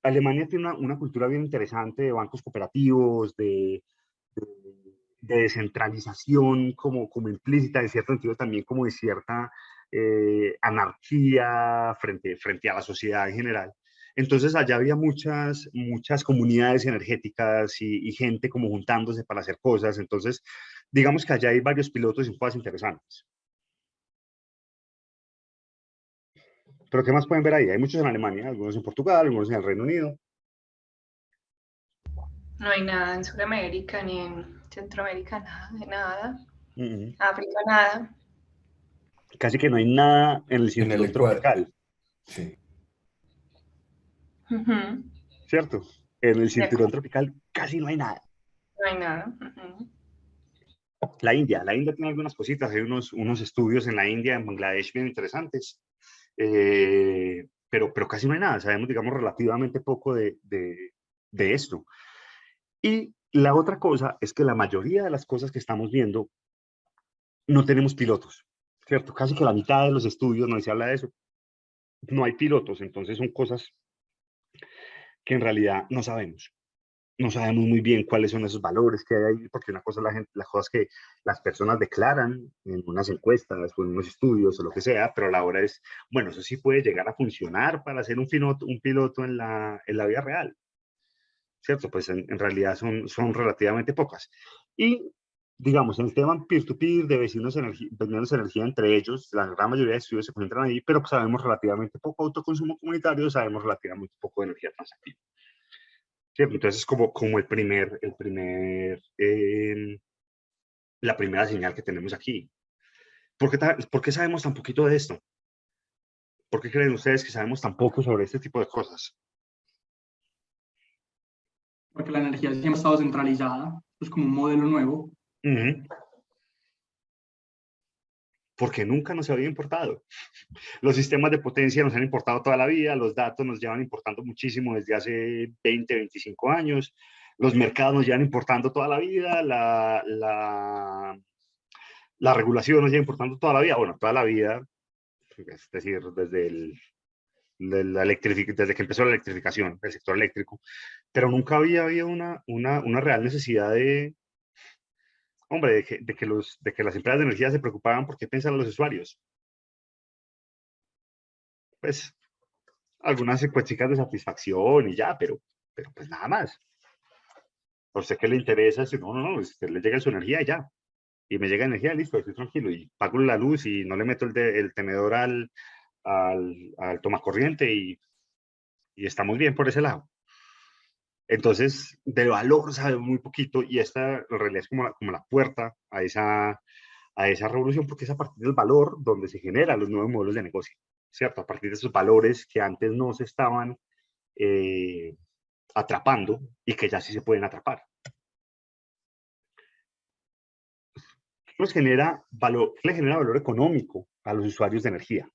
Speaker 1: Alemania tiene una cultura bien interesante de bancos cooperativos, de, de descentralización como implícita, en cierto sentido también como de cierta anarquía frente a la sociedad en general. Entonces allá había muchas comunidades energéticas y gente como juntándose para hacer cosas. Entonces, digamos que allá hay varios pilotos y cosas interesantes. Pero ¿qué más pueden ver ahí? Hay muchos en Alemania, algunos en Portugal, algunos en el Reino Unido.
Speaker 7: No hay nada en Sudamérica ni en Centroamérica, nada, de nada.
Speaker 1: Uh-huh.
Speaker 7: África, nada.
Speaker 1: Casi que no hay nada en el
Speaker 9: En el
Speaker 1: cinturón
Speaker 9: Ecuador.
Speaker 1: tropical,
Speaker 9: Sí.
Speaker 7: Ujú.
Speaker 1: ¿cierto? En el
Speaker 7: De acuerdo,
Speaker 1: cinturón tropical casi no hay nada.
Speaker 7: no hay nada. Ujú.
Speaker 1: La India tiene algunas cositas, hay unos estudios en la India, en Bangladesh bien interesantes, pero casi no hay nada, sabemos, digamos, relativamente poco de esto. Y la otra cosa es que la mayoría de las cosas que estamos viendo no tenemos pilotos, ¿cierto? Casi que la mitad de los estudios no se habla de eso, no hay pilotos, entonces son cosas que en realidad no sabemos. No sabemos muy bien cuáles son esos valores que hay ahí, porque una cosa es las cosas que las personas declaran en unas encuestas o en unos estudios o lo que sea, pero la hora es, bueno, eso sí puede llegar a funcionar para ser un piloto en la vida real, ¿cierto? Pues en realidad son relativamente pocas. Y, digamos, en el tema peer-to-peer, de vendiéndose energía entre ellos, la gran mayoría de estudios se concentran ahí, pero sabemos relativamente poco autoconsumo comunitario, sabemos relativamente poco de energía transactiva. ¿Cierto? Entonces es como la primera señal que tenemos aquí. ¿Por qué sabemos tan poquito de esto? ¿Por qué creen ustedes que sabemos tan poco sobre este tipo de cosas?
Speaker 4: Porque la energía siempre ha estado centralizada, es como un modelo nuevo.
Speaker 1: Uh-huh. Porque nunca nos había importado. Los sistemas de potencia nos han importado toda la vida, los datos nos llevan importando muchísimo desde hace 20, 25 años, los mercados nos llevan importando toda la vida, la regulación nos lleva importando toda la vida, bueno, toda la vida, es decir, desde que empezó la electrificación del sector eléctrico, pero nunca había habido una real necesidad hombre, de que las empresas de energía se preocupaban por qué pensan los usuarios. Pues algunas encuestas de satisfacción y ya, pero pues nada más. ¿A usted qué le interesa? Si no, a usted le llega su energía y ya. Y me llega energía, listo, estoy tranquilo. Y pago la luz y no le meto el tenedor al tomacorriente y estamos bien por ese lado. Entonces, de valor sabemos muy poquito y esta en realidad es como la puerta a esa revolución, porque es a partir del valor donde se generan los nuevos modelos de negocio, ¿cierto? A partir de esos valores que antes no se estaban atrapando y que ya sí se pueden atrapar. ¿Qué le genera valor económico a los usuarios de energía?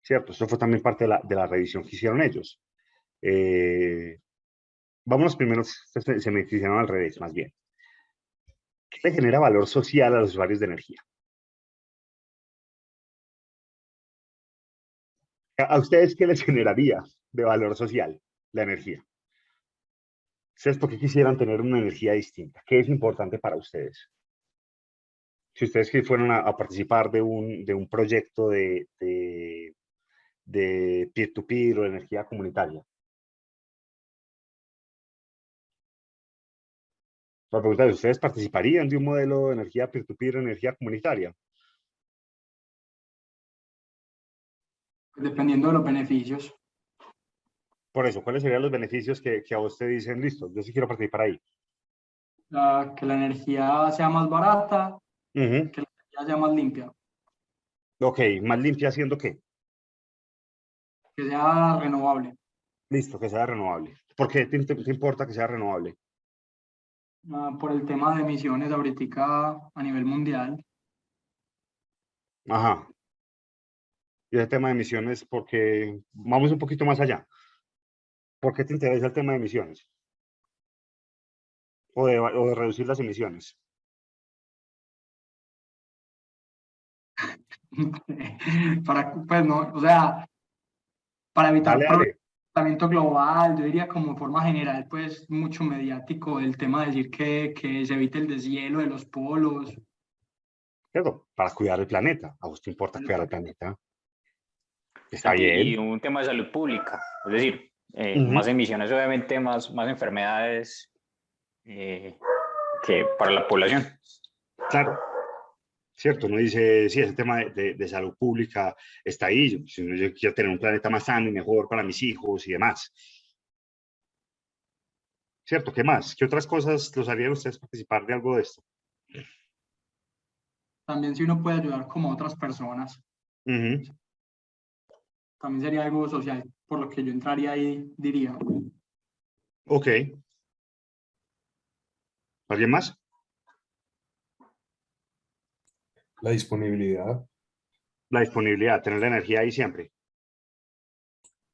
Speaker 1: ¿Cierto? Eso fue también parte de la revisión que hicieron ellos. Vámonos primero, se me hicieron al revés, más bien. ¿Qué le genera valor social a los usuarios de energía? ¿A ustedes qué les generaría de valor social la energía? ¿Ustedes por qué quisieran tener una energía distinta? ¿Qué es importante para ustedes? Si ustedes que fueron a participar de un proyecto de peer-to-peer o de energía comunitaria. La pregunta es, ¿ustedes participarían de un modelo de energía peer-to-peer o energía comunitaria?
Speaker 4: Dependiendo de los beneficios.
Speaker 1: Por eso, ¿cuáles serían los beneficios que a usted dicen, listo, yo sí quiero participar ahí?
Speaker 4: Que la energía sea más barata,
Speaker 1: Uh-huh.
Speaker 4: que la energía sea más limpia,
Speaker 1: Ok, ¿más limpia haciendo qué?
Speaker 4: que sea renovable.
Speaker 1: Listo, que sea renovable. ¿Por qué te importa que sea renovable?
Speaker 4: por el tema de emisiones ahorita a nivel mundial.
Speaker 1: Ajá. Y ese tema de emisiones, porque vamos un poquito más allá. ¿Por qué te interesa el tema de emisiones? O de reducir las emisiones.
Speaker 4: Pues no, o sea, para evitar
Speaker 1: Dale, dale.
Speaker 4: calentamiento global, yo diría como forma general, pues mucho mediático el tema de decir que se evite el deshielo de los polos.
Speaker 1: ¿Cierto? Para cuidar el planeta. ¿A vos te importa cuidar el planeta? Está
Speaker 8: Y
Speaker 1: bien.
Speaker 8: un tema de salud pública, es decir,
Speaker 1: Ujú.
Speaker 8: más emisiones, obviamente, más enfermedades que para la población.
Speaker 1: Claro. Cierto, uno dice, sí, ese tema de salud pública está ahí. Yo quiero tener un planeta más sano y mejor para mis hijos y demás. ¿Cierto? ¿Qué más? ¿Qué otras cosas los harían ustedes participar de algo de esto?
Speaker 4: También si uno puede ayudar como a otras personas,
Speaker 1: Ujú.
Speaker 4: también sería algo social, por lo que yo entraría ahí, diría.
Speaker 1: Ok. ¿Alguien más?
Speaker 9: La disponibilidad,
Speaker 1: La disponibilidad, tener la energía ahí siempre.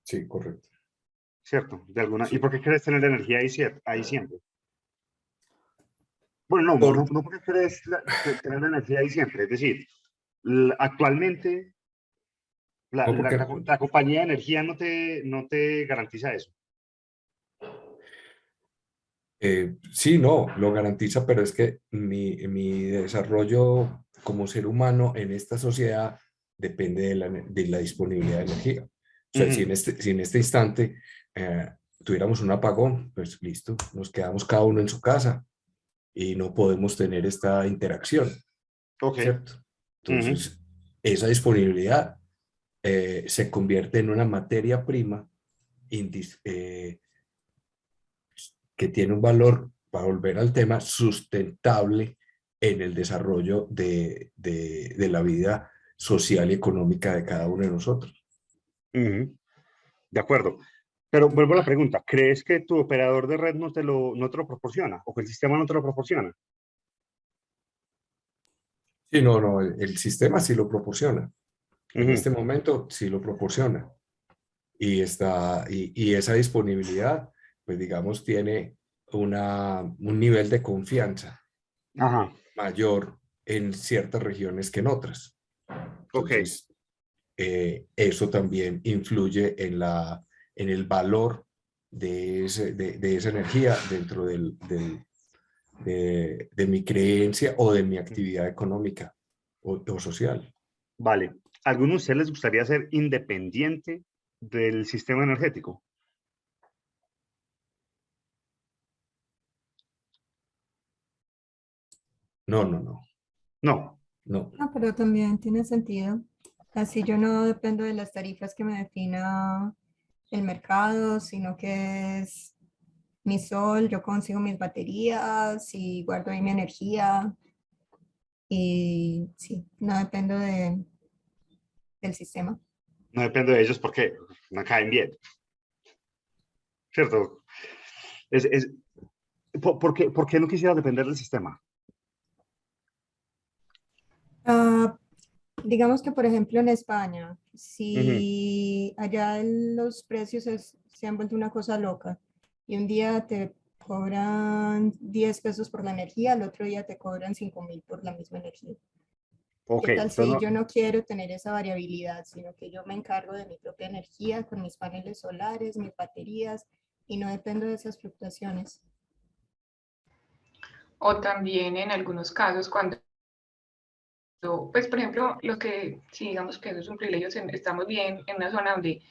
Speaker 9: sí, correcto.
Speaker 1: ¿Cierto? De alguna... ¿Y
Speaker 9: Sí.
Speaker 1: por qué querés tener la energía ahí siempre? Bueno,
Speaker 9: Por-
Speaker 1: no porque querés tener la energía ahí siempre. Es decir, actualmente
Speaker 9: no, porque
Speaker 1: la compañía de energía no te garantiza eso.
Speaker 9: sí, no, lo garantiza, pero es que mi desarrollo como ser humano en esta sociedad depende de la disponibilidad de energía. O sea,
Speaker 1: Ujú.
Speaker 9: si en este instante tuviéramos un apagón, pues listo, nos quedamos cada uno en su casa y no podemos tener esta interacción,
Speaker 1: Ok.
Speaker 9: ¿cierto?
Speaker 1: Ujú.
Speaker 9: Entonces, esa disponibilidad se convierte en una materia prima que tiene un valor, para volver al tema, sustentable en el desarrollo de la vida social y económica de cada uno de nosotros.
Speaker 1: Ujú. De acuerdo. Pero vuelvo a la pregunta. ¿Crees que tu operador de red no te lo proporciona? ¿O que el sistema no te lo proporciona?
Speaker 9: Sí, no, no, el sistema sí lo proporciona. En
Speaker 1: Ujú.
Speaker 9: este momento sí lo proporciona. Y esa disponibilidad, pues digamos, tiene un nivel de confianza
Speaker 1: Ajá.
Speaker 9: mayor en ciertas regiones que en otras.
Speaker 1: Ok.
Speaker 9: Entonces, eso también influye en el valor de esa energía dentro de mi creencia o de mi actividad económica o social.
Speaker 1: Vale. ¿A alguno de ustedes les gustaría ser independiente del sistema energético?
Speaker 9: No, no, no,
Speaker 1: No.
Speaker 9: no.
Speaker 6: No, pero también tiene sentido. Así yo no dependo de las tarifas que me defina el mercado, sino que es mi sol, yo consigo mis baterías y guardo ahí mi energía. Y sí, no dependo del sistema.
Speaker 1: No depende de ellos porque no caen bien. ¿Cierto? Es, es, por qué no quisiera depender del sistema?
Speaker 6: Ah, digamos que, por ejemplo, en España,
Speaker 1: Ujú.
Speaker 6: si allá los precios se han vuelto una cosa loca y un día te cobran 10 pesos por la energía, al otro día te cobran 5.000 por la misma energía.
Speaker 1: Ok.
Speaker 6: ¿Qué tal
Speaker 1: Entonces,
Speaker 6: si yo no quiero tener esa variabilidad, sino que yo me encargo de mi propia energía con mis paneles solares, mis baterías y no dependo de esas fluctuaciones?
Speaker 7: O también en algunos casos cuando, pues por ejemplo, lo que, si digamos que eso es un privilegio, estamos bien en una zona donde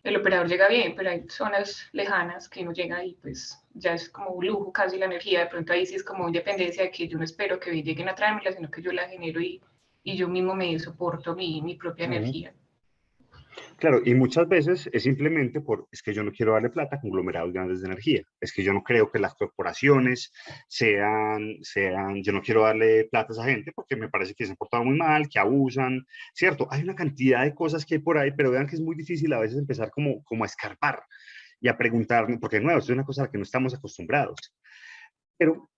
Speaker 7: el operador llega bien, pero hay zonas lejanas que no llega y pues ya es como un lujo casi la energía, de pronto ahí sí es como independencia de que yo no espero que lleguen a traérmela, sino que yo la genero y yo mismo me soporto mi propia
Speaker 1: ujú.
Speaker 7: energía.
Speaker 1: Claro, y muchas veces es simplemente es que yo no quiero darle plata a conglomerados grandes de energía. Es que yo no creo que las corporaciones yo no quiero darle plata a esa gente porque me parece que se han portado muy mal, que abusan, ¿cierto? Hay una cantidad de cosas que hay por ahí, pero vean que es muy difícil a veces empezar como a escarpar y a preguntarnos, porque de nuevo, esto es una cosa a la que no estamos acostumbrados. Pero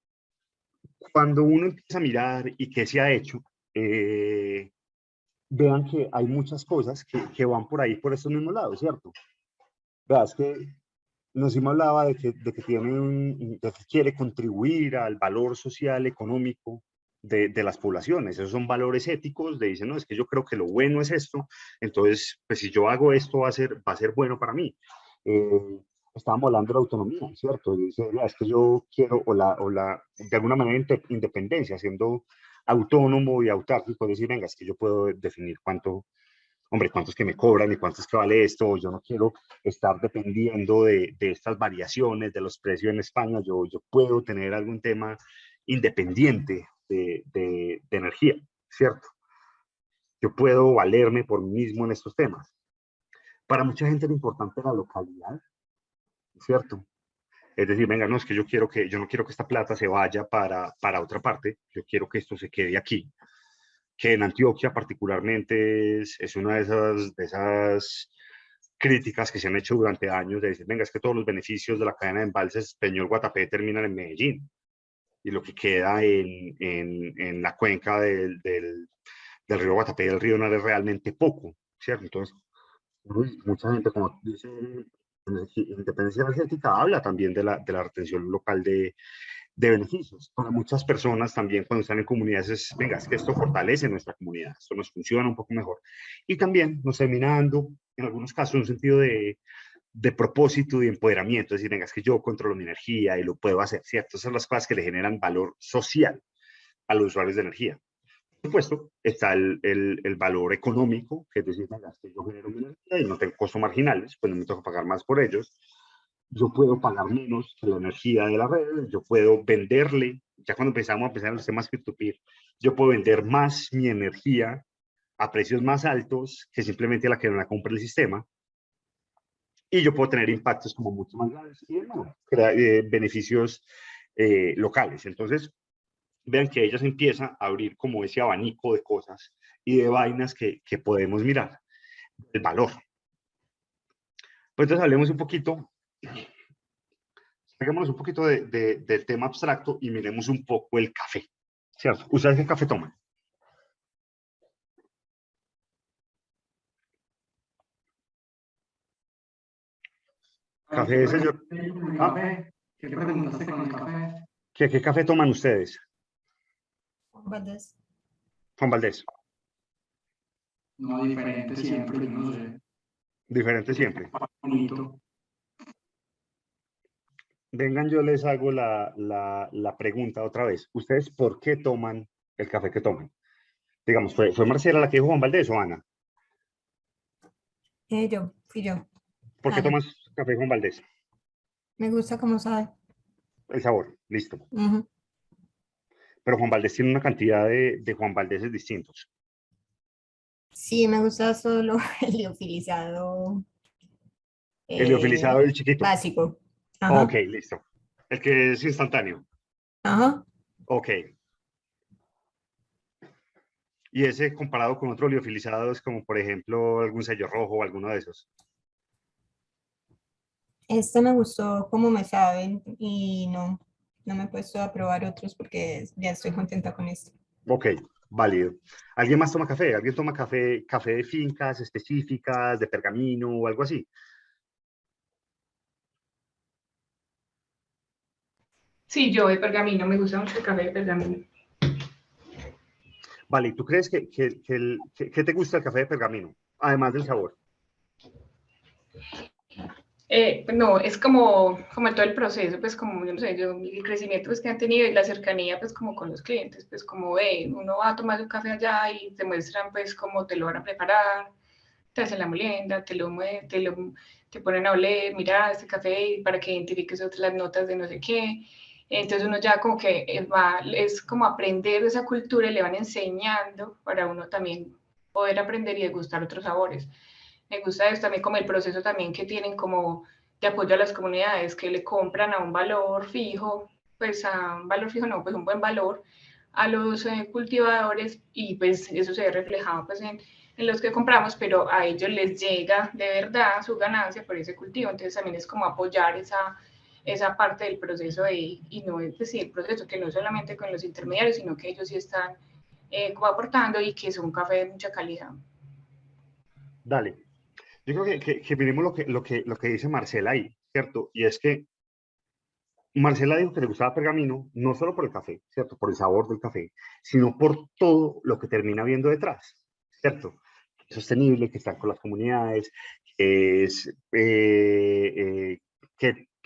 Speaker 1: cuando uno empieza a mirar y qué se ha hecho, vean que hay muchas cosas que van por ahí, por estos mismos lados, ¿cierto? Veas que Nosima hablaba de que de que quiere contribuir al valor social, económico de las poblaciones. Esos son valores éticos, de dicen, no, es que yo creo que lo bueno es esto, entonces, pues si yo hago esto va a ser bueno para mí. Estábamos hablando de la autonomía, ¿cierto? Dice, es que yo quiero, de alguna manera, independencia, siendo autónomo y autárquico, decir, venga, es que yo puedo definir cuánto es que me cobran y cuánto es que vale esto, yo no quiero estar dependiendo de estas variaciones de los precios en España, yo puedo tener algún tema independiente de energía, ¿cierto? Yo puedo valerme por mí mismo en estos temas. Para mucha gente lo importante es la localidad, ¿cierto? Es decir, venga, no, es que yo no quiero que esta plata se vaya para otra parte, yo quiero que esto se quede aquí, que en Antioquia particularmente es una de esas críticas que se han hecho durante años de decir, venga, es que todos los beneficios de la cadena de embalses Peñol-Guatapé terminan en Medellín y lo que queda en la cuenca del río Guatapé y del río Nare es realmente poco, ¿cierto? Entonces, mucha gente, como dice Independencia Energética, habla también de la retención local de beneficios. Para muchas personas también cuando están en comunidades es, venga, es que esto fortalece nuestra comunidad, esto nos funciona un poco mejor. Y también nos termina dando, en algunos casos, un sentido de propósito y empoderamiento, es decir, venga, es que yo controlo mi energía y lo puedo hacer, ¿cierto? Esas son las cosas que le generan valor social a los usuarios de energía. Por supuesto, está el valor económico, que es decir, venga, es que yo genero mi energía y no tengo costos marginales, pues no me toca pagar más por ellos. Yo puedo pagar menos que la energía de la red, yo puedo venderle, ya cuando empezamos a pensar en los temas peer-to-peer, yo puedo vender más mi energía a precios más altos que simplemente la que no la compra el sistema, y yo puedo tener impactos como mucho más grandes y beneficios locales. Entonces, vean que ella se empieza a abrir como ese abanico de cosas y de vainas que podemos mirar, el valor. Pues entonces hablemos un poquito, saquémonos un poquito del tema abstracto y miremos un poco el café, ¿cierto? ¿Ustedes qué café toman? Café, señor.
Speaker 4: ¿Café? ¿Qué preguntaste con el café?
Speaker 1: ¿Qué café toman ustedes?
Speaker 6: Juan Valdés.
Speaker 1: Juan Valdés.
Speaker 4: No, diferente siempre, yo no sé.
Speaker 1: Diferente siempre.
Speaker 4: Bonito.
Speaker 1: Vengan, yo les hago la pregunta otra vez. ¿Ustedes por qué toman el café que toman? Digamos, ¿fue Marcela la que dijo Juan Valdés o Ana?
Speaker 6: Fui yo.
Speaker 1: ¿Por qué
Speaker 6: Ana.
Speaker 1: tomas café Juan Valdés?
Speaker 6: Me gusta cómo sabe.
Speaker 1: El sabor, listo.
Speaker 6: Ujú.
Speaker 1: Pero Juan Valdés tiene una cantidad de Juan Valdéses distintos.
Speaker 6: Sí, me gusta solo el liofilizado
Speaker 1: El liofilizado del chiquito.
Speaker 6: básico. Ajá.
Speaker 1: Ok, listo. El que es instantáneo.
Speaker 6: Ajá.
Speaker 1: Ok. Y ese comparado con otro liofilizado es como, por ejemplo, algún sello rojo o alguno de esos.
Speaker 6: Este me gustó cómo me saben y no me he puesto a probar otros porque ya estoy contenta con esto.
Speaker 1: Ok, válido. ¿Alguien más toma café? ¿Alguien toma café de fincas específicas, de Pergamino o algo así?
Speaker 7: Sí, yo de Pergamino, me gusta mucho el café de Pergamino.
Speaker 1: Vale, ¿y tú crees que te gusta el café de Pergamino? Además del sabor.
Speaker 7: No, es como todo el proceso, pues como, yo no sé, el crecimiento pues, que han tenido y la cercanía pues como con los clientes, pues como uno va a tomar un café allá y te muestran pues cómo te lo van a preparar, te hacen la molienda, te ponen a oler, mira este café para que identifiques otras notas de no sé qué. Entonces uno ya como que es como aprender de esa cultura y le van enseñando para uno también poder aprender y degustar otros sabores. Me gusta eso también como el proceso también que tienen como de apoyo a las comunidades que le compran a un valor fijo, pues a un valor fijo no, pues un buen valor a los cultivadores y pues eso se ve reflejado pues en los que compramos, pero a ellos les llega de verdad su ganancia por ese cultivo, entonces también es como apoyar esa parte del proceso y no es decir, el proceso que no es solamente con los intermediarios, sino que ellos sí están como aportando y que es un café de mucha calidad.
Speaker 1: Dale. Yo creo que miremos lo que dice Marcela ahí, ¿cierto? Y es que Marcela dijo que le gustaba Pergamino no solo por el café, ¿cierto? Por el sabor del café, sino por todo lo que termina viendo detrás, ¿cierto? Es sostenible, que están con las comunidades, que es que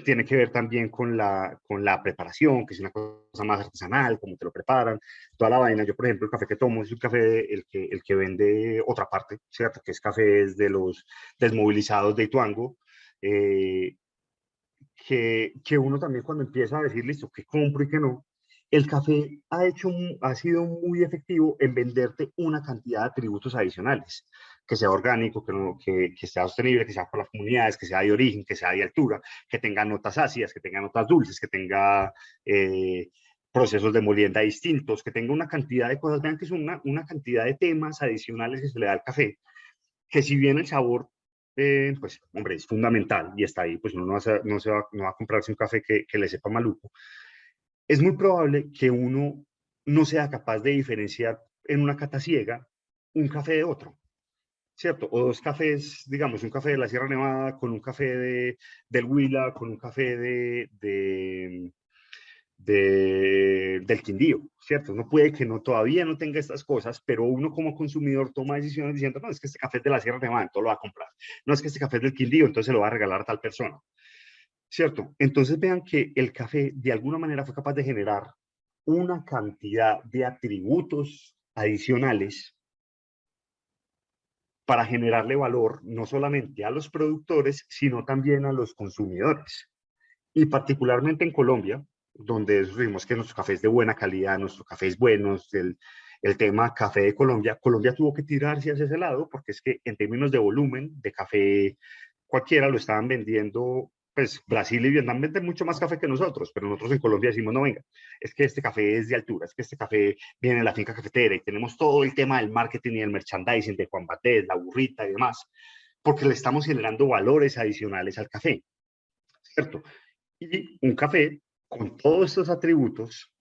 Speaker 1: tiene que ver también con la preparación, que es una cosa más artesanal, cómo te lo preparan, toda la vaina. Yo, por ejemplo, el café que tomo es un café el que vende otra parte, ¿cierto? Que es café de los desmovilizados de Ituango, que uno también cuando empieza a decir, listo, qué compro y qué no, el café ha sido muy efectivo en venderte una cantidad de atributos adicionales, que sea orgánico, que sea sostenible, que sea por las comunidades, que sea de origen, que sea de altura, que tenga notas ácidas, que tenga notas dulces, que tenga procesos de molienda distintos, que tenga una cantidad de cosas. Vean que es una cantidad de temas adicionales que se le da al café, que si bien el sabor pues, hombre, es fundamental y está ahí, pues uno no va a comprarse un café que le sepa maluco. Es muy probable que uno no sea capaz de diferenciar en una cata ciega un café de otro, ¿cierto? O dos cafés, digamos, un café de la Sierra Nevada con un café del Huila, con un café del Quindío, ¿cierto? No puede que todavía no tenga estas cosas, pero uno como consumidor toma decisiones diciendo, no, es que este café es de la Sierra Nevada, entonces lo va a comprar. No, es que este café es del Quindío, entonces se lo va a regalar a tal persona, ¿cierto? Entonces vean que el café de alguna manera fue capaz de generar una cantidad de atributos adicionales para generarle valor no solamente a los productores, sino también a los consumidores. Y particularmente en Colombia, donde decimos que nuestro café es de buena calidad, nuestro café es bueno, el tema café de Colombia, Colombia tuvo que tirarse hacia ese lado, porque es que en términos de volumen de café, cualquiera lo estaban vendiendo, pues Brasil y Vietnam venden mucho más café que nosotros, pero nosotros en Colombia decimos, no, venga, es que este café es de altura, es que este café viene de la finca cafetera y tenemos todo el tema del marketing y el merchandising de Juan Batés, la burrita y demás, porque le estamos generando valores adicionales al café, ¿cierto? Y un café con todos estos atributos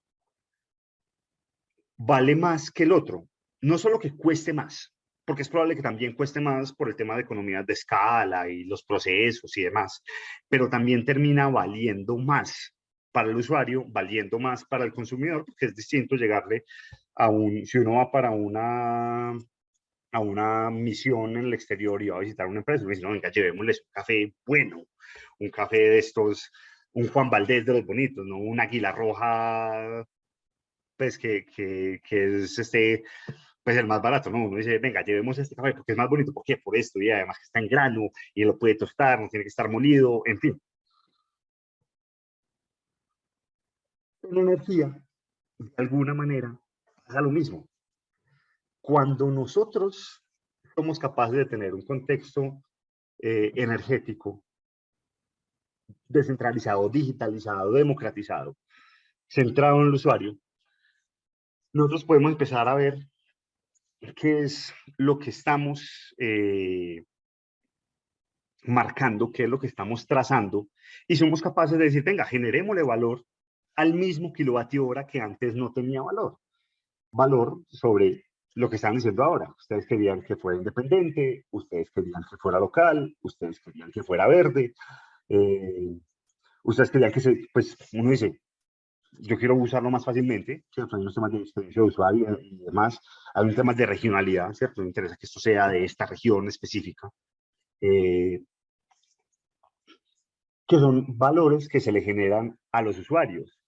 Speaker 1: vale más que el otro. No solo que cueste más, porque es probable que también cueste más por el tema de economías de escala y los procesos y demás, pero también termina valiendo más para el usuario, valiendo más para el consumidor, porque es distinto llegarle si uno va para a una misión en el exterior y va a visitar una empresa, y dice, no, venga, llevémosles un café bueno, un café de estos, un Juan Valdés de los bonitos, no un Águila Roja, pues que es pues el más barato, ¿no? Uno dice, venga, llevemos este café porque es más bonito, ¿por qué? Por esto, y además que está en grano, y lo puede tostar, no tiene que estar molido, en fin. En energía, de alguna manera, pasa lo mismo. Cuando nosotros somos capaces de tener un contexto energético descentralizado, digitalizado, democratizado, centrado en el usuario, nosotros podemos empezar a ver qué es lo que estamos marcando, qué es lo que estamos trazando, y somos capaces de decir, venga, generémosle valor al mismo kilovatio hora que antes no tenía valor. Valor sobre lo que están diciendo ahora. Ustedes querían que fuera independiente, ustedes querían que fuera local, ustedes querían que fuera verde, ustedes querían que pues uno dice, yo quiero usarlo más fácilmente, ¿cierto? Hay unos temas de experiencia de usuario y demás, hay unos temas de regionalidad, ¿cierto? Me interesa que esto sea de esta región específica, que son valores que se le generan a los usuarios.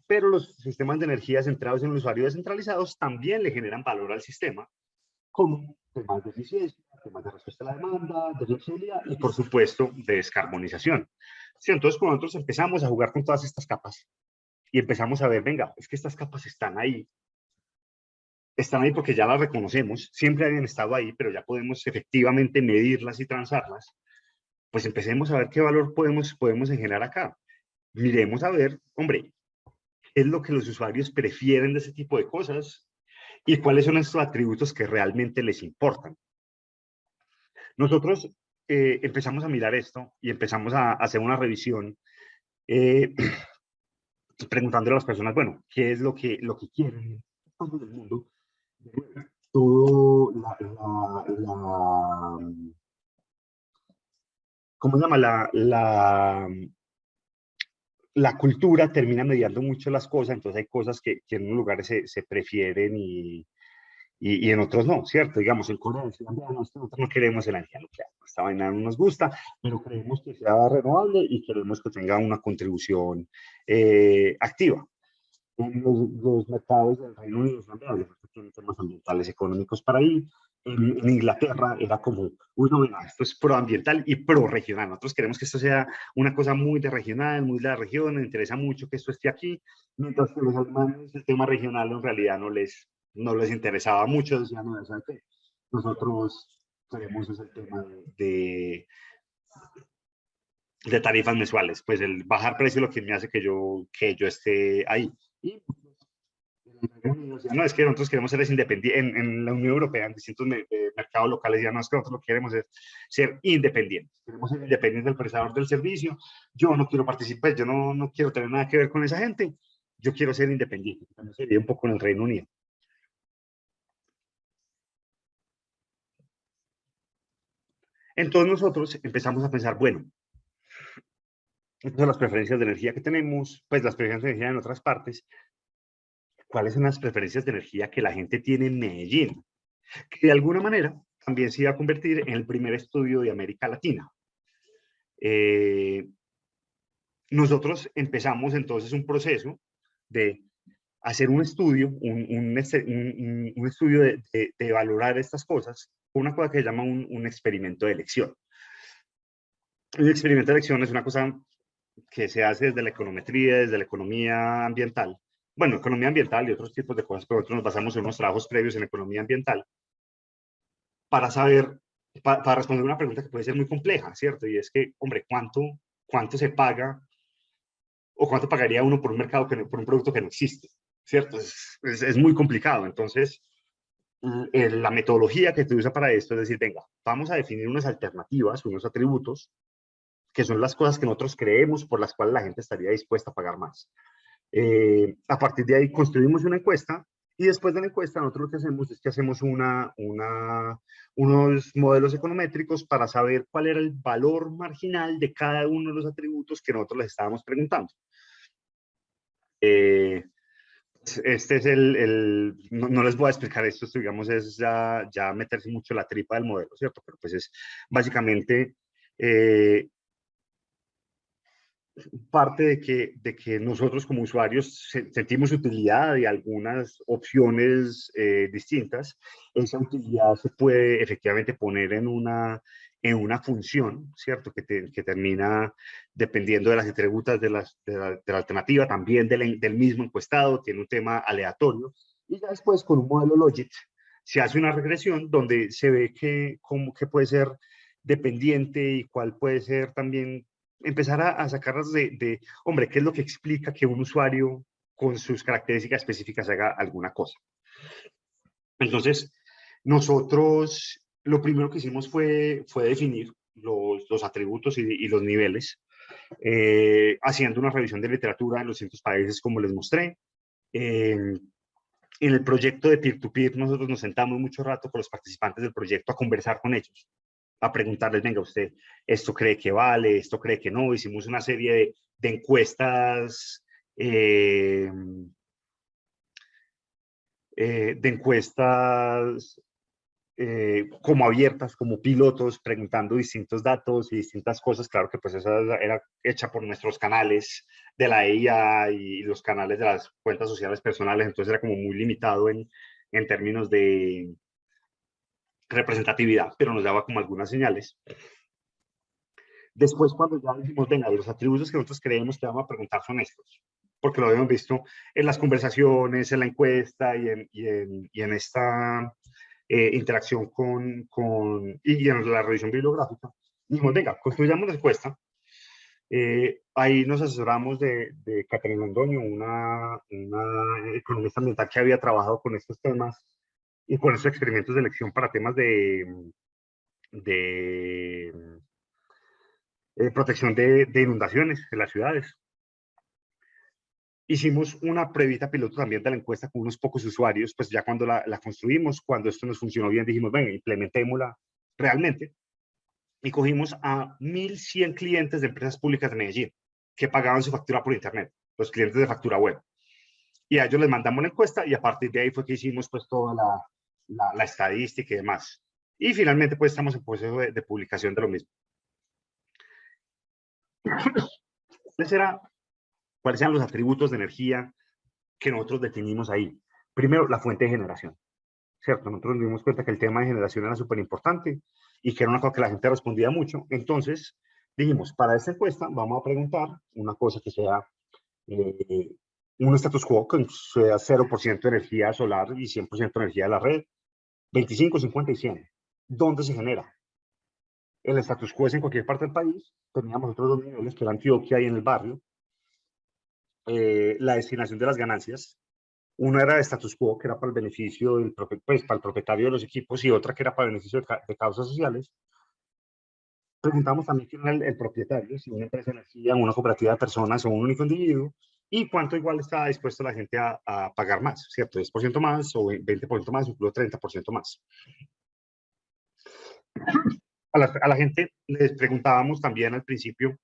Speaker 1: Pero los sistemas de energía centrados en el usuario descentralizados también le generan valor al sistema, como temas de eficiencia, temas de respuesta a la demanda, de flexibilidad y, por supuesto, de descarbonización. Sí, entonces, cuando nosotros empezamos a jugar con todas estas capas y empezamos a ver, venga, es que estas capas están ahí porque ya las reconocemos, siempre habían estado ahí, pero ya podemos efectivamente medirlas y transarlas, pues empecemos a ver qué valor podemos generar acá. Miremos a ver, hombre, qué es lo que los usuarios prefieren de ese tipo de cosas y cuáles son estos atributos que realmente les importan. Nosotros empezamos a mirar esto y empezamos a hacer una revisión preguntándole a las personas, bueno, ¿qué es lo que quieren en todo el mundo? Todo ¿cómo se llama? La cultura termina mediando mucho las cosas, entonces hay cosas que en unos lugares se prefieren y en otros no, ¿cierto? Digamos, en Corea decían, "Vean, nosotros no queremos la energía nuclear, esta vaina no nos gusta, pero creemos que sea renovable y queremos que tenga una contribución activa. En los mercados del Reino Unido son reales, porque tienen temas ambientales económicos para ir. En Inglaterra era como, uy, no, venga, esto es proambiental y pro-regional. Nosotros queremos que esto sea una cosa muy de regional, muy de la región, nos interesa mucho que esto esté aquí, mientras que los alemanes el tema regional en realidad no les interesaba mucho, decían, no, ¿sabes qué? Nosotros queremos ese tema de tarifas mensuales, pues el bajar precio es lo que me hace que yo esté ahí. Y no, es que nosotros queremos ser independientes en la Unión Europea, en distintos mercados locales, ya no es que nosotros lo que queremos es ser independientes, queremos ser independientes del prestador del servicio, yo no quiero participar, yo no quiero tener nada que ver con esa gente, yo quiero ser independiente, también sería un poco en el Reino Unido. Entonces nosotros empezamos a pensar, bueno, estas son las preferencias de energía que tenemos, pues las preferencias de energía en otras partes, ¿cuáles son las preferencias de energía que la gente tiene en Medellín? Que de alguna manera también se iba a convertir en el primer estudio de América Latina. Nosotros empezamos entonces un proceso de hacer un estudio, un estudio de valorar estas cosas, una cosa que se llama un experimento de elección. Un experimento de elección es una cosa que se hace desde la econometría, desde la economía ambiental. Bueno, economía ambiental y otros tipos de cosas, pero nosotros nos basamos en unos trabajos previos en economía ambiental para saber, para responder una pregunta que puede ser muy compleja, ¿cierto? Y es que, hombre, ¿cuánto se paga o cuánto pagaría uno por un mercado, por un producto que no existe? ¿Cierto? Es muy complicado. Entonces, la metodología que se usa para esto es decir, venga, vamos a definir unas alternativas, unos atributos, que son las cosas que nosotros creemos por las cuales la gente estaría dispuesta a pagar más. A partir de ahí construimos una encuesta y después de la encuesta nosotros lo que hacemos es que hacemos unos modelos econométricos para saber cuál era el valor marginal de cada uno de los atributos que nosotros les estábamos preguntando. Este es no les voy a explicar esto, digamos, es ya meterse mucho la tripa del modelo, ¿cierto? Pero pues es básicamente parte de que nosotros como usuarios sentimos utilidad de algunas opciones distintas. Esa utilidad se puede efectivamente poner en una función, ¿cierto? Que termina dependiendo de las atributos de la alternativa, también del mismo encuestado, tiene un tema aleatorio. Y ya después con un modelo Logit se hace una regresión donde se ve que puede ser dependiente y cuál puede ser también empezar a sacarlas hombre, ¿qué es lo que explica que un usuario con sus características específicas haga alguna cosa? Entonces, nosotros lo primero que hicimos fue definir los atributos y los niveles, haciendo una revisión de literatura en los distintos países, como les mostré. En el proyecto de peer-to-peer, nosotros nos sentamos mucho rato con los participantes del proyecto a conversar con ellos, a preguntarles, venga, usted, ¿esto cree que vale? ¿Esto cree que no? Hicimos una serie de encuestas, como abiertas, como pilotos, preguntando distintos datos y distintas cosas. Claro que pues esa era hecha por nuestros canales de la EIA y los canales de las cuentas sociales personales, entonces era como muy limitado en términos de representatividad, pero nos daba como algunas señales. Después, cuando ya dijimos, venga, los atributos que nosotros creemos que vamos a preguntar son estos, porque lo habíamos visto en las conversaciones, en la encuesta y en esta interacción y en la revisión bibliográfica. Dijimos, venga, construyamos la encuesta. Ahí nos asesoramos de Caterina Londoño, una economista ambiental que había trabajado con estos temas y con estos experimentos de elección para temas de protección de inundaciones en las ciudades. Hicimos una pruebita piloto también de la encuesta con unos pocos usuarios, pues ya cuando la construimos, cuando esto nos funcionó bien, dijimos, venga, implementémosla realmente. Y cogimos a 1.100 clientes de empresas públicas de Medellín que pagaban su factura por internet, los clientes de factura web. Y a ellos les mandamos la encuesta y a partir de ahí fue que hicimos pues toda la estadística y demás. Y finalmente pues estamos en proceso de publicación de lo mismo. ¿Cuáles eran los atributos de energía que nosotros definimos ahí? Primero, la fuente de generación, ¿cierto? Nosotros nos dimos cuenta que el tema de generación era súper importante y que era una cosa que la gente respondía mucho. Entonces, dijimos, para esta encuesta vamos a preguntar una cosa que sea un status quo, que sea 0% de energía solar y 100% de energía de la red, 25, 50 y 100. ¿Dónde se genera? El status quo es en cualquier parte del país. Teníamos otros dos niveles, que era Antioquia y en el barrio. La destinación de las ganancias. Una era de status quo, que era para el beneficio del pues, para el propietario de los equipos, y otra que era para el beneficio de causas sociales. Preguntamos también quién era el propietario, si una empresa de energía, una cooperativa de personas o un único individuo, y cuánto igual estaba dispuesto la gente a pagar más, ¿cierto? 10% más o 20% más, incluso 30% más. A la gente les preguntábamos también al principio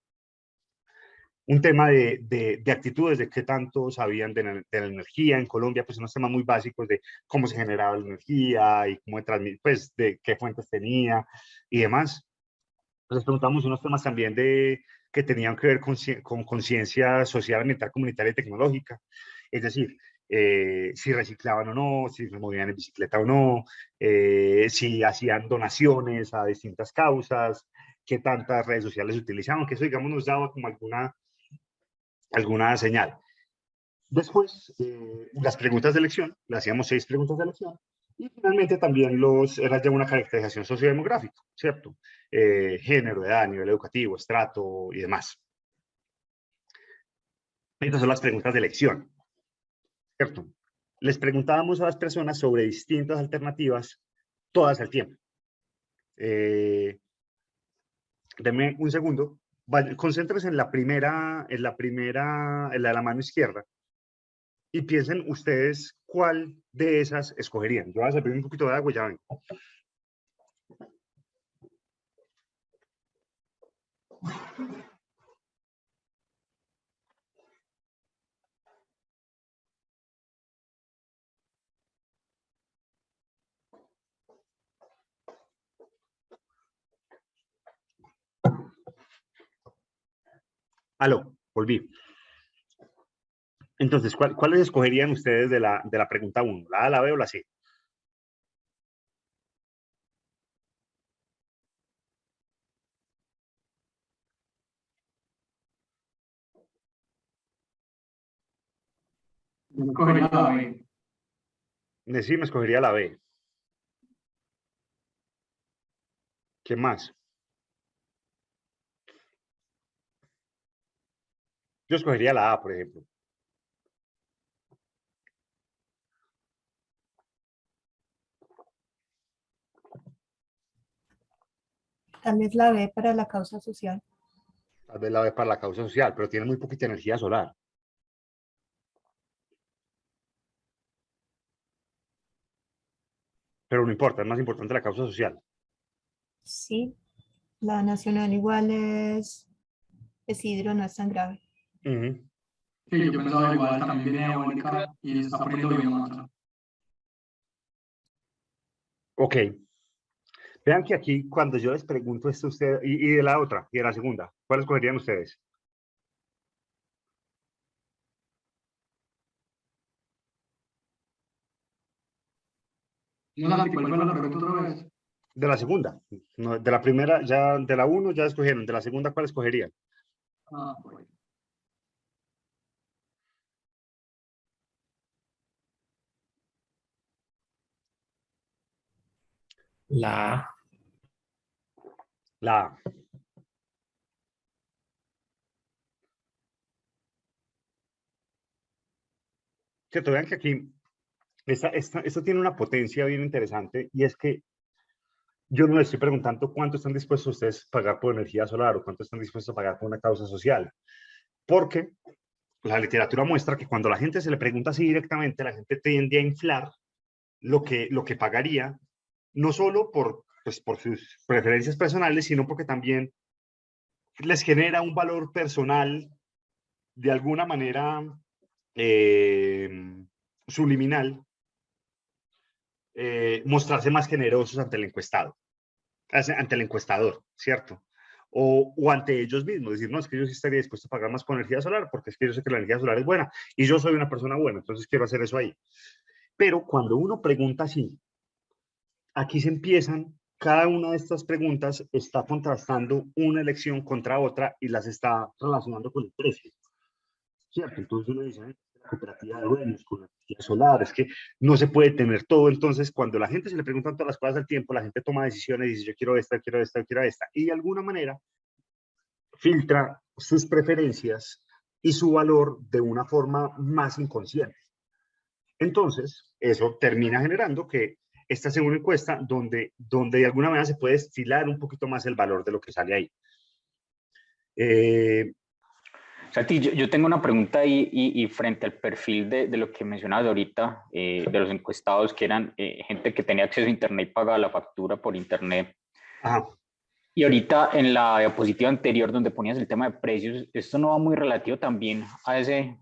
Speaker 1: un tema de actitudes, de qué tanto sabían de la energía en Colombia, pues unos temas muy básicos de cómo se generaba la energía y cómo pues de qué fuentes tenía y demás. Les preguntamos unos temas también que tenían que ver con conciencia social, ambiental, comunitaria y tecnológica. Es decir, si reciclaban o no, si se movían en bicicleta o no, si hacían donaciones a distintas causas, qué tantas redes sociales utilizaban, que eso, digamos, nos daba como alguna señal. Después, las preguntas de elección, le hacíamos 6 preguntas de elección, y finalmente también era ya una caracterización sociodemográfica, ¿cierto? Género, edad, nivel educativo, estrato y demás. Estas son las preguntas de elección, ¿cierto? Les preguntábamos a las personas sobre distintas alternativas, todas al tiempo. Denme un segundo. Concéntrense en la de la mano izquierda, y piensen ustedes cuál de esas escogerían. Yo voy a servir un poquito de agua y ya vengo. Aló, volví. Entonces, ¿cuáles escogerían ustedes de la pregunta 1? ¿La A, la B o la C?
Speaker 4: Yo escogería la B.
Speaker 1: Sí, me escogería la B. ¿Qué más? Yo escogería la A, por ejemplo.
Speaker 6: Tal vez la B para la causa social.
Speaker 1: Tal vez la B para la causa social, pero tiene muy poquita energía solar. Pero no importa, es más importante la causa social.
Speaker 6: Sí, la nacional igual es Isidro, no es tan grave.
Speaker 4: Sí, yo pensaba igual, también viene eólica y está poniendo biomasa.
Speaker 1: Ok. Vean que aquí, cuando yo les pregunto esto a ustedes, y de la otra, y de la segunda, ¿cuál escogerían ustedes?
Speaker 4: No, Santi, ¿cuál fue la pregunta otra vez?
Speaker 1: De la segunda. No, de la primera, ya, de la 1 ya escogieron. De la segunda, ¿cuál escogerían?
Speaker 4: Ah, bueno.
Speaker 9: La A.
Speaker 1: La A. Cierto, vean que aquí, esto tiene una potencia bien interesante, y es que yo no les estoy preguntando cuánto están dispuestos ustedes a pagar por energía solar o cuánto están dispuestos a pagar por una causa social, porque la literatura muestra que cuando la gente se le pregunta así directamente, la gente tiende a inflar lo que pagaría, no solo pues, por sus preferencias personales, sino porque también les genera un valor personal de alguna manera subliminal, mostrarse más generosos ante el encuestado, ante el encuestador, ¿cierto? O ante ellos mismos, decir, no, es que yo sí estaría dispuesto a pagar más por energía solar, porque es que yo sé que la energía solar es buena, y yo soy una persona buena, entonces quiero hacer eso ahí. Pero cuando uno pregunta así, aquí se empiezan, cada una de estas preguntas está contrastando una elección contra otra y las está relacionando con el precio, ¿cierto? Entonces uno dice, la cooperativa de dueños con la energía solar, es que no se puede tener todo. Entonces, cuando la gente se le preguntan todas las cosas al tiempo, la gente toma decisiones y dice, yo quiero esta, quiero esta, quiero esta. Y de alguna manera filtra sus preferencias y su valor de una forma más inconsciente. Entonces, eso termina generando que esta sea una encuesta donde de alguna manera se puede estilar un poquito más el valor de lo que sale ahí.
Speaker 8: Santi, yo tengo una pregunta ahí y frente al perfil de lo que mencionabas ahorita, de los encuestados que eran gente que tenía acceso a internet y pagaba la factura por internet.
Speaker 1: Ajá.
Speaker 8: Y ahorita en la diapositiva anterior donde ponías el tema de precios, esto no va muy relativo también a ese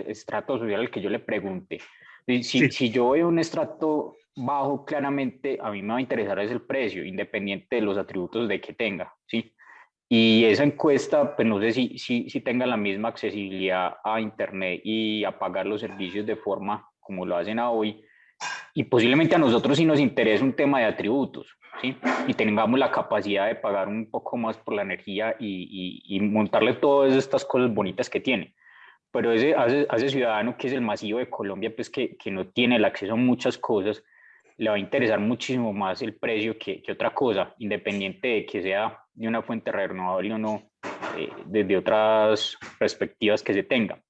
Speaker 8: estrato social al que yo le pregunté. Si yo veo un estrato bajo, claramente a mí me va a interesar es el precio, independiente de los atributos de que tenga, ¿sí? Y esa encuesta, pues no sé si tenga la misma accesibilidad a internet y a pagar los servicios de forma como lo hacen hoy. Y posiblemente a nosotros sí nos interesa un tema de atributos, ¿sí? Y tengamos la capacidad de pagar un poco más por la energía y montarle todas estas cosas bonitas que tiene. Pero a ese ciudadano que es el masivo de Colombia, pues que no tiene el acceso a muchas cosas, le va a interesar muchísimo más el precio que otra cosa, independiente de que sea de una fuente renovable o no, desde otras perspectivas que se tenga.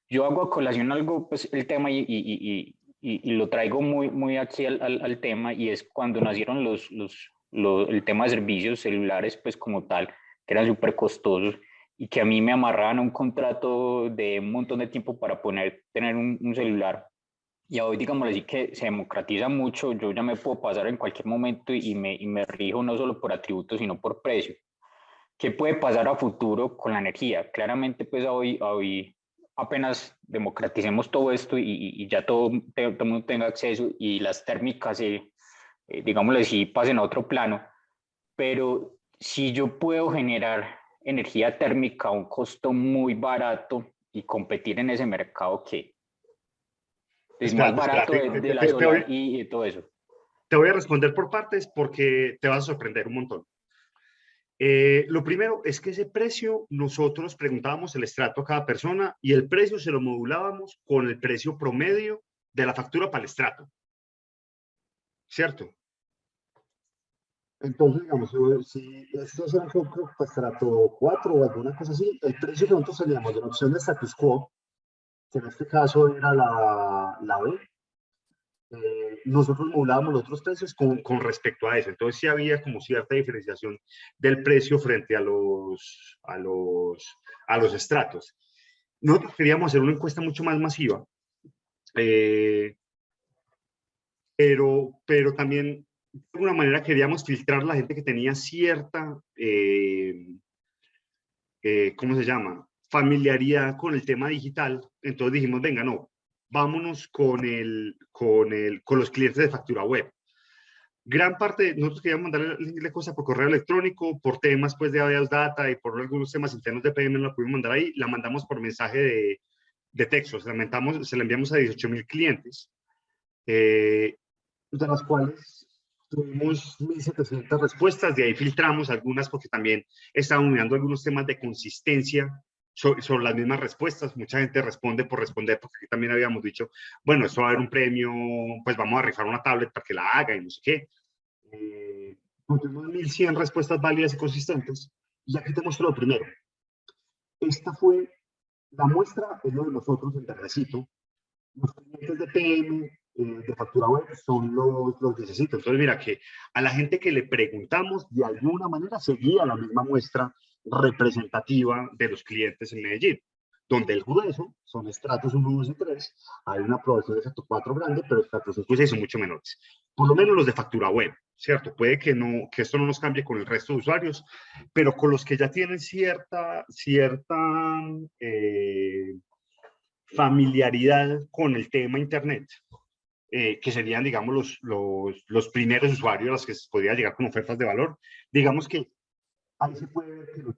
Speaker 8: Yo hago a colación algo, pues el tema y lo traigo muy aquí al tema, y es cuando nacieron el tema de servicios celulares, pues como tal, que eran súper costosos y que a mí me amarraban a un contrato de un montón de tiempo para tener un celular. Y hoy, digamos así, que se democratiza mucho, yo ya me puedo pasar en cualquier momento y me rijo no solo por atributos, sino por precio. ¿Qué puede pasar a futuro con la energía? Claramente, pues hoy apenas democraticemos todo esto y ya todo el mundo tenga acceso y las térmicas, digámoslo así, pasen a otro plano. Pero si yo puedo generar energía térmica a un costo muy barato y competir en ese mercado que es más barato de la solar y todo eso.
Speaker 1: Te voy a responder por partes porque te vas a sorprender un montón. Lo primero es que ese precio, nosotros preguntábamos el estrato a cada persona y el precio se lo modulábamos con el precio promedio de la factura para el estrato. ¿Cierto? Entonces, digamos, si esto es un estrato 4 o alguna cosa así, el precio que nosotros teníamos de la opción de status quo, que en este caso era la B, nosotros modulábamos los otros precios con respecto a eso. Entonces sí había como cierta diferenciación del precio frente a los estratos. Nosotros queríamos hacer una encuesta mucho más masiva, pero también de alguna manera queríamos filtrar a la gente que tenía cierta, ¿cómo se llama? Familiaridad con el tema digital. Entonces dijimos, venga, no, vámonos con los clientes de factura web. Gran parte, nosotros queríamos mandarle cosas por correo electrónico, por temas pues de Aviados Data y por algunos temas internos de PM, no la pudimos mandar ahí, la mandamos por mensaje de texto, se la enviamos a 18,000 clientes, de las cuales tuvimos 1.700 respuestas, de ahí filtramos algunas porque también estaban mirando algunos temas de consistencia sobre las mismas respuestas. Mucha gente responde por responder, porque aquí también habíamos dicho, bueno, esto va a haber un premio, pues vamos a rifar una tablet para que la haga y no sé qué. Tuvimos 1.100 respuestas válidas y consistentes, y aquí te muestro lo primero. Esta fue la muestra, es lo de nosotros en Verdecito. Los clientes de PM, de factura web, son los necesitos. Entonces, mira que a la gente que le preguntamos, de alguna manera seguía la misma muestra representativa de los clientes en Medellín. donde el grueso son estratos 1, 2 y 3, hay una aprobación de efecto 4 grande, pero estratos 5 y 6 son mucho menores. Por lo menos los de factura web, ¿cierto? Puede que, no, que esto no nos cambie con el resto de usuarios, pero con los que ya tienen cierta familiaridad con el tema Internet, que serían, digamos, los primeros usuarios a los que se podría llegar con ofertas de valor, digamos que ahí se puede ver que lo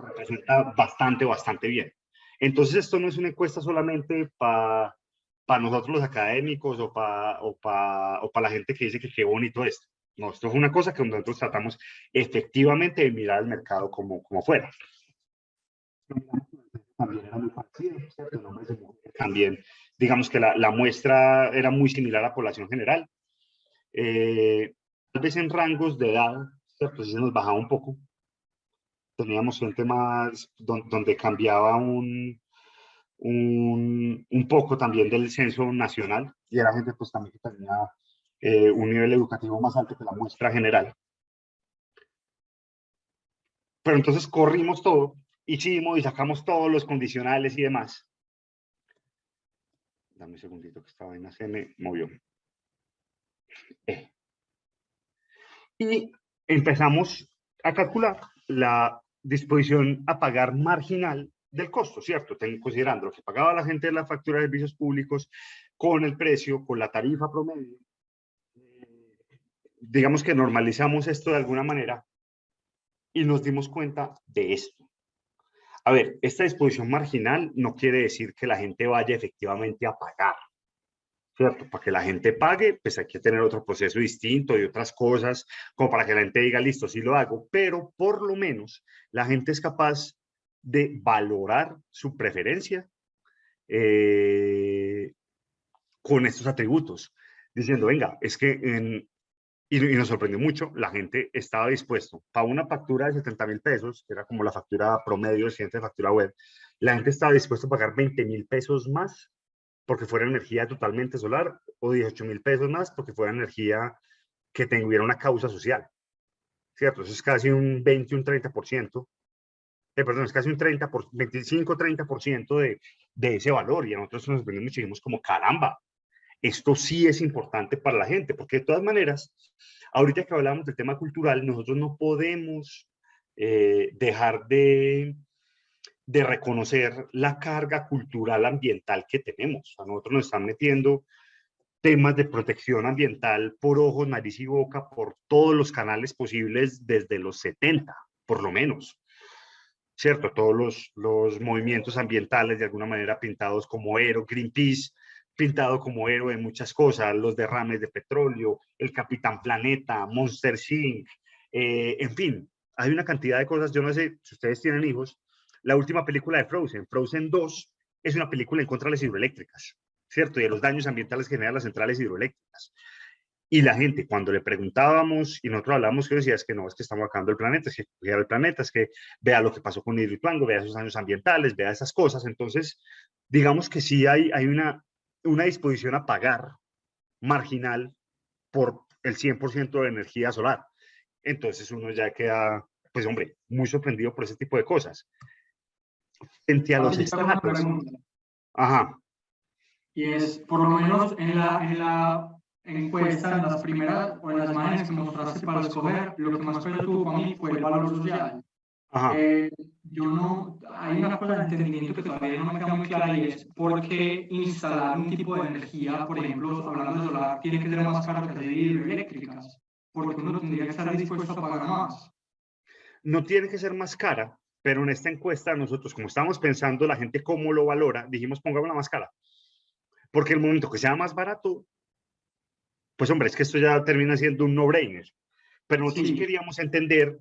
Speaker 1: representa bastante bien. Entonces, esto no es una encuesta solamente para nosotros los académicos o para la gente que dice que qué bonito esto. No, esto es una cosa que nosotros tratamos efectivamente de mirar el mercado como fuera. También era muy parecido, ¿cierto? El nombre de mujer también, digamos que la muestra era muy similar a la población general. Tal vez en rangos de edad, ¿cierto? Sí se nos bajaba un poco. Teníamos gente más donde cambiaba un poco también del censo nacional, y era gente pues también que tenía un nivel educativo más alto que la muestra general. Pero entonces corrimos todo, hicimos y sacamos todos los condicionales y demás. Dame un segundito que esta vaina se me movió. Y empezamos a calcular la disposición a pagar marginal del costo, ¿cierto? Considerando lo que pagaba la gente de la factura de servicios públicos con el precio, con la tarifa promedio. Digamos que normalizamos esto de alguna manera y nos dimos cuenta de esto. A ver, esta disposición marginal no quiere decir que la gente vaya efectivamente a pagar, ¿cierto? Para que la gente pague, pues hay que tener otro proceso distinto y otras cosas, como para que la gente diga, listo, sí lo hago, pero por lo menos la gente es capaz de valorar su preferencia con estos atributos, diciendo, venga, es que y nos sorprendió mucho, la gente estaba dispuesto, para una factura de 70.000 pesos, que era como la factura promedio de siguiente factura web, la gente estaba dispuesta a pagar 20.000 pesos más porque fuera energía totalmente solar, o 18.000 pesos más porque fuera energía que tuviera una causa social, ¿cierto? Eso es casi un 20, un 30%, perdón, es casi un 25-30% de ese valor, y a nosotros nos sorprendimos mucho y dijimos como, caramba, esto sí es importante para la gente, porque de todas maneras, ahorita que hablamos del tema cultural, nosotros no podemos dejar de reconocer la carga cultural ambiental que tenemos. A nosotros nos están metiendo temas de protección ambiental por ojos, nariz y boca, por todos los canales posibles desde los 70, por lo menos. ¿Cierto? Todos los movimientos ambientales de alguna manera pintados como héroe, Greenpeace, pintado como héroe en muchas cosas, los derrames de petróleo, el Capitán Planeta, Monster Inc., en fin, hay una cantidad de cosas. Yo no sé si ustedes tienen hijos, la última película de Frozen, Frozen 2, es una película en contra de las hidroeléctricas, ¿cierto? Y de los daños ambientales que generan las centrales hidroeléctricas. Y la gente, cuando le preguntábamos y nosotros hablábamos, que decía, es que no, es que estamos acabando el planeta, es que cuidar el planeta, es que vea lo que pasó con Hidroituango, vea esos daños ambientales, vea esas cosas. Entonces, digamos que sí hay una disposición a pagar marginal por el 100% de energía solar. Entonces uno ya queda, pues hombre, muy sorprendido por ese tipo de cosas. Frente a los estratos. Ajá.
Speaker 4: Y es, por lo menos en la encuesta, en las primeras o en las imágenes que mostraste para escoger, lo que más preocupó para mí fue el valor social. Hay una cosa de entendimiento que todavía no me queda muy clara, y es por qué instalar un tipo de energía, por ejemplo, hablando de solar, tiene que ser más caro que las hidroeléctricas, porque uno tendría que estar dispuesto a pagar más.
Speaker 1: No tiene que ser más cara, pero en esta encuesta nosotros, como estamos pensando la gente cómo lo valora, dijimos pongámosla más cara, porque el momento que sea más barato, pues hombre, es que esto ya termina siendo un no-brainer, pero nosotros sí queríamos entender,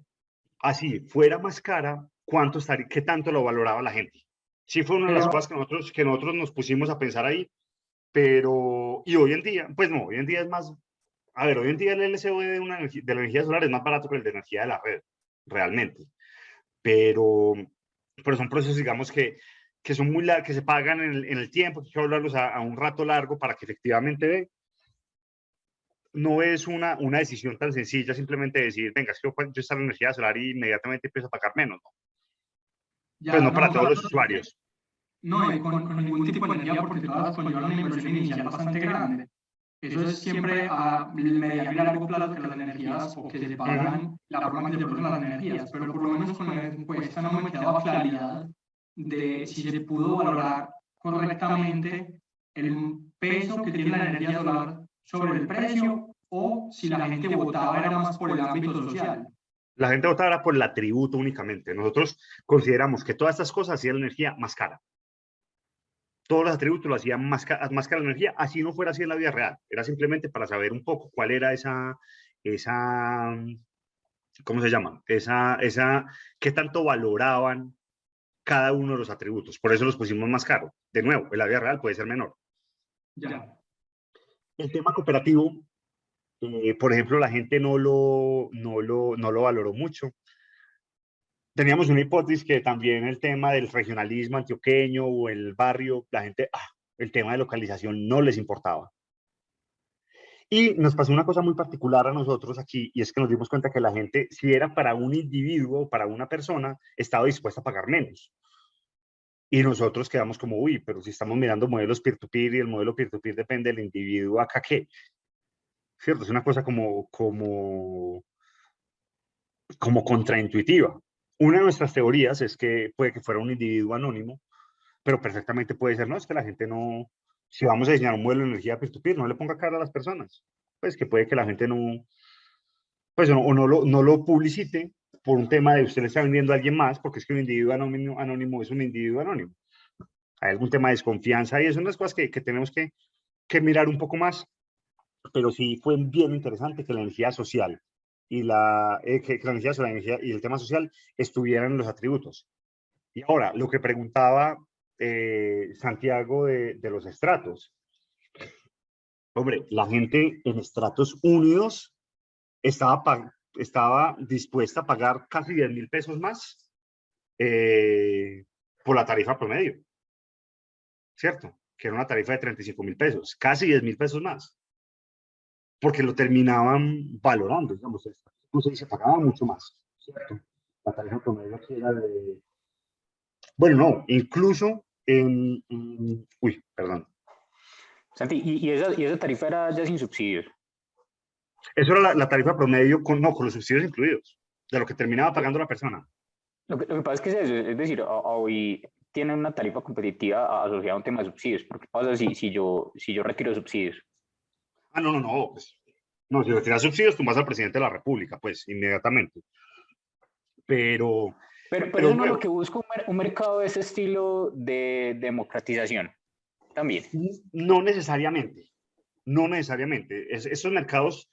Speaker 1: así fuera más cara, qué tanto lo valoraba la gente. Sí fue una de las cosas que nosotros nos pusimos a pensar ahí, pero, y hoy en día, pues no, hoy en día es más, a ver, hoy en día el LCOE de la energía solar es más barato que el de energía de la red, realmente, pero son procesos, digamos, que son muy largos, que se pagan en el tiempo, que hay que hablarlos a un rato largo para que efectivamente no es una decisión tan sencilla simplemente decir, venga, es que yo instalo energía solar y inmediatamente empiezo a pagar menos, ¿no?
Speaker 4: Ya,
Speaker 1: Pues no para
Speaker 4: no,
Speaker 1: todos
Speaker 4: claro,
Speaker 1: los usuarios.
Speaker 4: no, y con ningún tipo de energía porque todas conllevan una inversión inicial bastante grande. Eso es siempre a mediano y largo plazo que las energías o que se pagan la forma en que se producen las energías, pero por lo menos con la encuesta no me quedaba claridad de si se pudo valorar correctamente el peso que tiene la energía solar sobre el precio o si la gente votaba era más por el ámbito social.
Speaker 1: La gente votaba por el atributo únicamente. Nosotros consideramos que todas estas cosas hacían la energía más cara. Todos los atributos lo hacían más cara la energía, así no fuera así en la vida real. Era simplemente para saber un poco cuál era esa ¿cómo se llama? ¿Qué tanto valoraban cada uno de los atributos? Por eso los pusimos más caro. De nuevo, en la vida real puede ser menor.
Speaker 4: Ya.
Speaker 1: El tema cooperativo, por ejemplo, la gente no lo valoró mucho. Teníamos una hipótesis que también el tema del regionalismo antioqueño o el barrio, la gente, el tema de localización no les importaba. Y nos pasó una cosa muy particular a nosotros aquí, y es que nos dimos cuenta que la gente, si era para un individuo, para una persona, estaba dispuesta a pagar menos. Y nosotros quedamos como, uy, pero si estamos mirando modelos peer-to-peer y el modelo peer-to-peer depende del individuo, ¿acá qué? ¿Cierto? Es una cosa como contraintuitiva. Una de nuestras teorías es que puede que fuera un individuo anónimo, pero perfectamente puede ser, no, es que la gente no, si vamos a diseñar un modelo de energía peer-to-peer, no le ponga cara a las personas. Pues que puede que la gente no, pues no lo publicite por un tema de usted le está vendiendo a alguien más, porque es que un individuo anónimo es un individuo anónimo. Hay algún tema de desconfianza y es unas cosas que tenemos que mirar un poco más, pero sí fue bien interesante que la energía social y que la energía social y el tema social estuvieran en los atributos. Y ahora, lo que preguntaba Santiago de los estratos. Hombre, la gente en estratos unidos estaba dispuesta a pagar casi 10.000 pesos más por la tarifa promedio, ¿cierto? Que era una tarifa de 35.000 pesos, casi 10.000 pesos más, porque lo terminaban valorando, digamos, incluso se pagaba mucho más, ¿cierto? La tarifa promedio aquí era de... Bueno, no, incluso uy, perdón.
Speaker 8: Santi, ¿y esa tarifa era ya sin subsidios?
Speaker 1: Eso era la tarifa promedio con los subsidios incluidos, de lo que terminaba pagando la persona.
Speaker 8: Lo que pasa es que es decir, hoy tienen una tarifa competitiva asociada a un tema de subsidios. ¿Por qué pasa si yo retiro subsidios?
Speaker 1: No, pues, no, si retiras subsidios, tú vas al presidente de la República, pues, inmediatamente. Pero
Speaker 8: eso no es lo que busca un mercado de ese estilo de democratización, también.
Speaker 1: No necesariamente, no necesariamente. Esos mercados,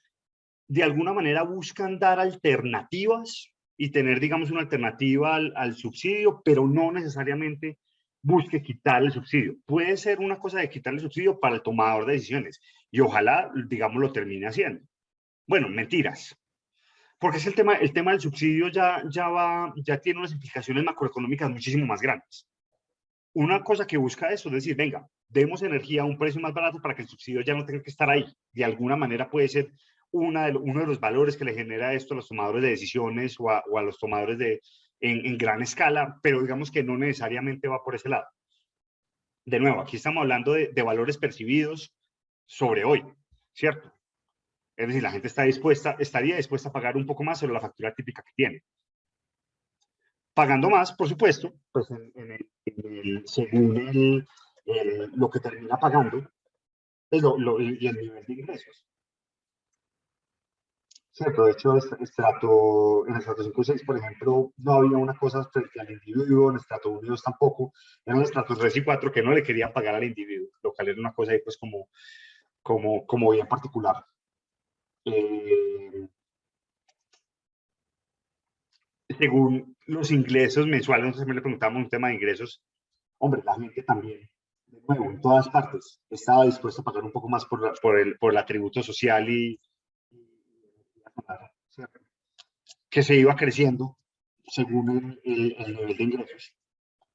Speaker 1: de alguna manera, buscan dar alternativas y tener, digamos, una alternativa al subsidio, pero no necesariamente busque quitar el subsidio. Puede ser una cosa de quitar el subsidio para el tomador de decisiones y ojalá, digamos, lo termine haciendo. Bueno, mentiras. Porque es el tema del subsidio ya tiene unas implicaciones macroeconómicas muchísimo más grandes. Una cosa que busca eso es decir, venga, demos energía a un precio más barato para que el subsidio ya no tenga que estar ahí. De alguna manera puede ser uno de los valores que le genera esto a los tomadores de decisiones o a los tomadores en gran escala, pero digamos que no necesariamente va por ese lado. De nuevo, aquí estamos hablando de valores percibidos sobre hoy, ¿cierto? Es decir, la gente estaría dispuesta a pagar un poco más sobre la factura típica que tiene. Pagando más, por supuesto, pues según lo que termina pagando y el nivel de ingresos. Cierto, de hecho, en el estrato 5 y 6, por ejemplo, no había una cosa frente al individuo, en el estrato 1 y 2 tampoco, eran los estratos 3 y 4 que no le querían pagar al individuo, lo cual era una cosa ahí pues como bien particular. Según los ingresos mensuales, nosotros también le preguntamos un tema de ingresos. Hombre, la gente también, de nuevo, en todas partes, estaba dispuesta a pagar un poco más por el atributo social que se iba creciendo según el nivel de ingresos.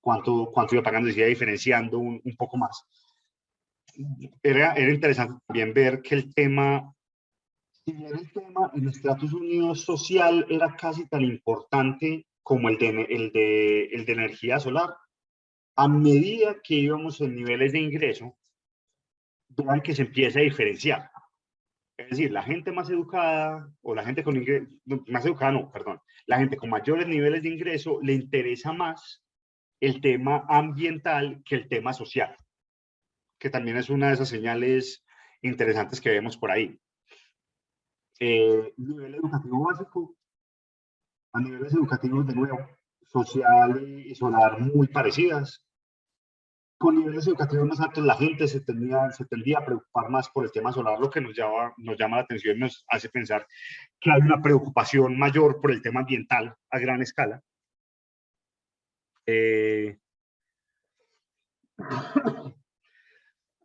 Speaker 1: Cuánto iba pagando, se iba diferenciando un poco más. Era interesante también ver que el tema, si bien el tema en Estados Unidos social era casi tan importante como el de energía solar, a medida que íbamos en niveles de ingreso, vean que se empieza a diferenciar. Es decir, la gente más educada, o la gente con ingreso, más educada no, perdón, la gente con mayores niveles de ingreso le interesa más el tema ambiental que el tema social, que también es una de esas señales interesantes que vemos por ahí. Nivel educativo básico, a niveles educativos de nuevo, social y solar muy parecidas. Con niveles educativos más altos, la gente se tendría a preocupar más por el tema solar, lo que nos llama la atención y nos hace pensar que hay una preocupación mayor por el tema ambiental a gran escala.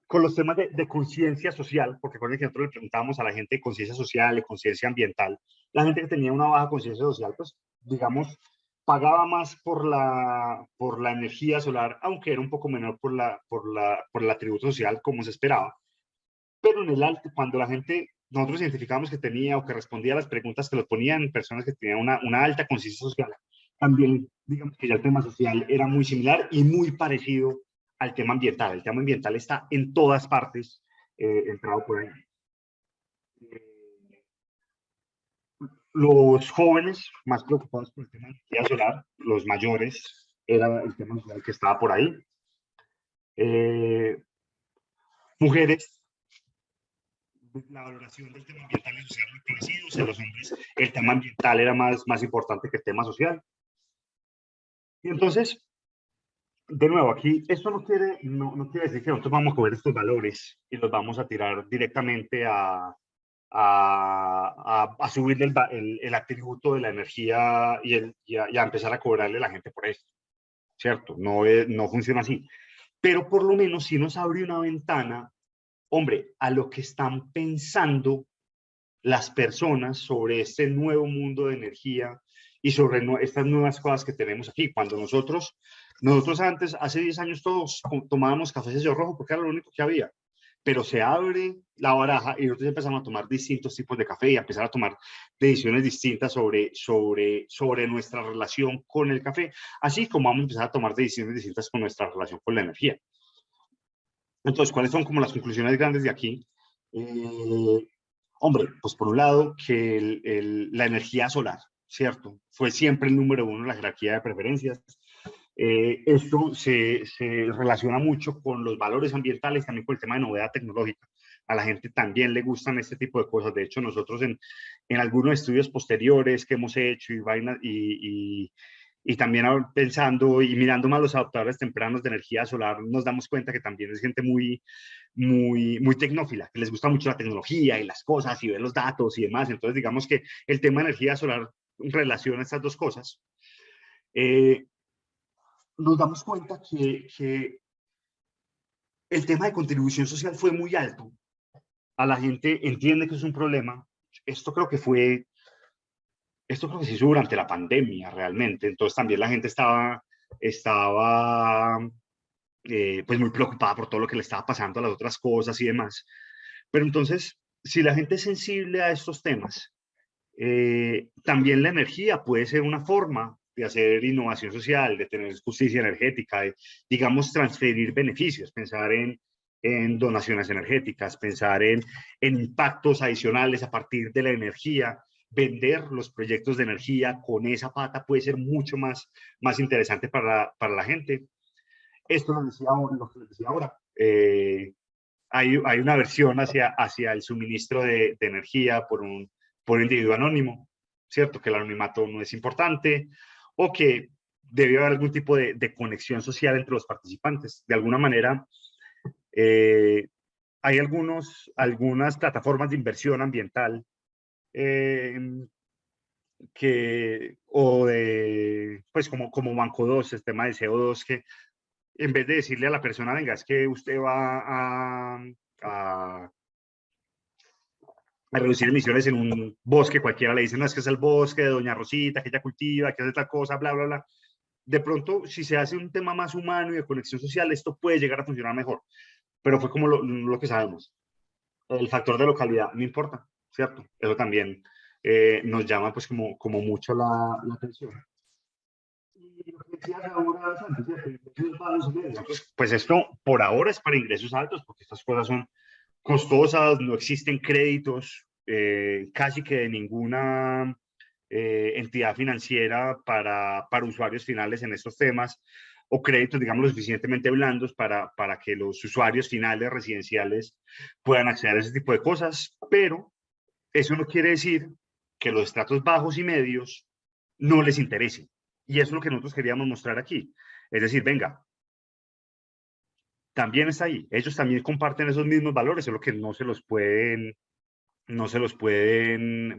Speaker 1: Con los temas de conciencia social, porque recuerden que nosotros le preguntábamos a la gente de conciencia social y conciencia ambiental, la gente que tenía una baja conciencia social, pues, digamos, pagaba más por la energía solar, aunque era un poco menor por el atributo social, como se esperaba. Pero en el alto, cuando la gente, nosotros identificábamos que tenía o que respondía a las preguntas que lo ponían personas que tenían una alta conciencia social, también, digamos que ya el tema social era muy similar y muy parecido al tema ambiental. El tema ambiental está en todas partes, entrado por ahí. Los jóvenes más preocupados por el tema de energía solar, los mayores, era el tema social que estaba por ahí. Mujeres, la valoración del tema ambiental y social muy parecidos. En los hombres, el tema ambiental era más importante que el tema social. Y entonces, de nuevo, aquí esto no quiere decir que nosotros vamos a coger estos valores y los vamos a tirar directamente a subir el atributo de la energía y a empezar a cobrarle a la gente por esto, ¿cierto? No funciona así. Pero por lo menos sí nos abre una ventana, hombre, a lo que están pensando las personas sobre este nuevo mundo de energía y sobre estas nuevas cosas que tenemos aquí. Cuando nosotros antes, hace 10 años, todos tomábamos café sello rojo porque era lo único que había. Pero se abre la baraja y nosotros empezamos a tomar distintos tipos de café y a empezar a tomar decisiones distintas sobre nuestra relación con el café, así como vamos a empezar a tomar decisiones distintas con nuestra relación con la energía. Entonces, ¿cuáles son como las conclusiones grandes de aquí? Hombre, pues por un lado, que la energía solar, ¿cierto? Fue siempre el número uno en la jerarquía de preferencias. Esto se relaciona mucho con los valores ambientales, también con el tema de novedad tecnológica. A la gente también le gustan este tipo de cosas. De hecho, nosotros en algunos estudios posteriores que hemos hecho y también pensando y mirando más los adaptadores tempranos de energía solar, nos damos cuenta que también es gente muy tecnófila, que les gusta mucho la tecnología y las cosas y ver los datos y demás. Entonces, digamos que el tema de energía solar relaciona estas dos cosas. Nos damos cuenta que el tema de contribución social fue muy alto. A la gente entiende que es un problema. Esto creo que se hizo durante la pandemia realmente. Entonces también la gente estaba pues muy preocupada por todo lo que le estaba pasando a las otras cosas y demás. Pero entonces, si la gente es sensible a estos temas, también la energía puede ser una forma de hacer innovación social, de tener justicia energética, de, digamos, transferir beneficios, pensar en donaciones energéticas, pensar en impactos adicionales a partir de la energía, vender los proyectos de energía con esa pata puede ser mucho más interesante para la gente. Esto lo que les decía ahora. Hay una versión hacia el suministro de energía por un individuo anónimo, ¿cierto? Que el anonimato no es importante o que debe haber algún tipo de conexión social entre los participantes. De alguna manera, hay algunas plataformas de inversión ambiental pues como Banco 2, el tema de CO2, que en vez de decirle a la persona, venga, es que usted va a reducir emisiones en un bosque cualquiera, le dicen, no, es que es el bosque de Doña Rosita, que ella cultiva, que hace tal cosa, bla, bla, bla. De pronto, si se hace un tema más humano y de conexión social, esto puede llegar a funcionar mejor. Pero fue como lo que sabemos. El factor de localidad no importa, ¿cierto? Eso también nos llama pues como mucho la atención. Pues esto por ahora es para ingresos altos, porque estas cosas son costosas, no existen créditos casi que de ninguna entidad financiera para usuarios finales en estos temas, o créditos, digamos, lo suficientemente blandos para que los usuarios finales residenciales puedan acceder a ese tipo de cosas, pero eso no quiere decir que los estratos bajos y medios no les interese. Y eso es lo que nosotros queríamos mostrar aquí. Es decir, venga, también está ahí. Ellos también comparten esos mismos valores, solo que no se los pueden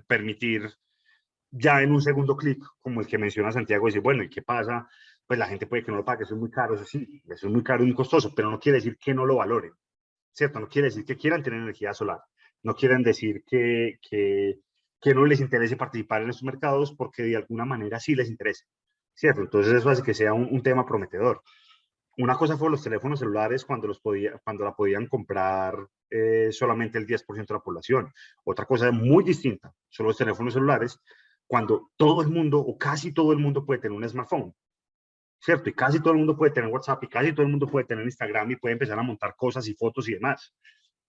Speaker 1: permitir ya en un segundo clic, como el que menciona Santiago, decir, bueno, ¿y qué pasa? Pues la gente puede que no lo pague, eso es muy caro, eso sí, eso es muy caro y muy costoso, pero no quiere decir que no lo valoren, ¿cierto? No quiere decir que quieran tener energía solar, no quieren decir que no les interese participar en estos mercados, porque de alguna manera sí les interesa, ¿cierto? Entonces eso hace que sea un tema prometedor. Una cosa fue los teléfonos celulares cuando la podían comprar solamente el 10% de la población. Otra cosa muy distinta son los teléfonos celulares cuando todo el mundo o casi todo el mundo puede tener un smartphone, ¿cierto? Y casi todo el mundo puede tener WhatsApp y casi todo el mundo puede tener Instagram y puede empezar a montar cosas y fotos y demás,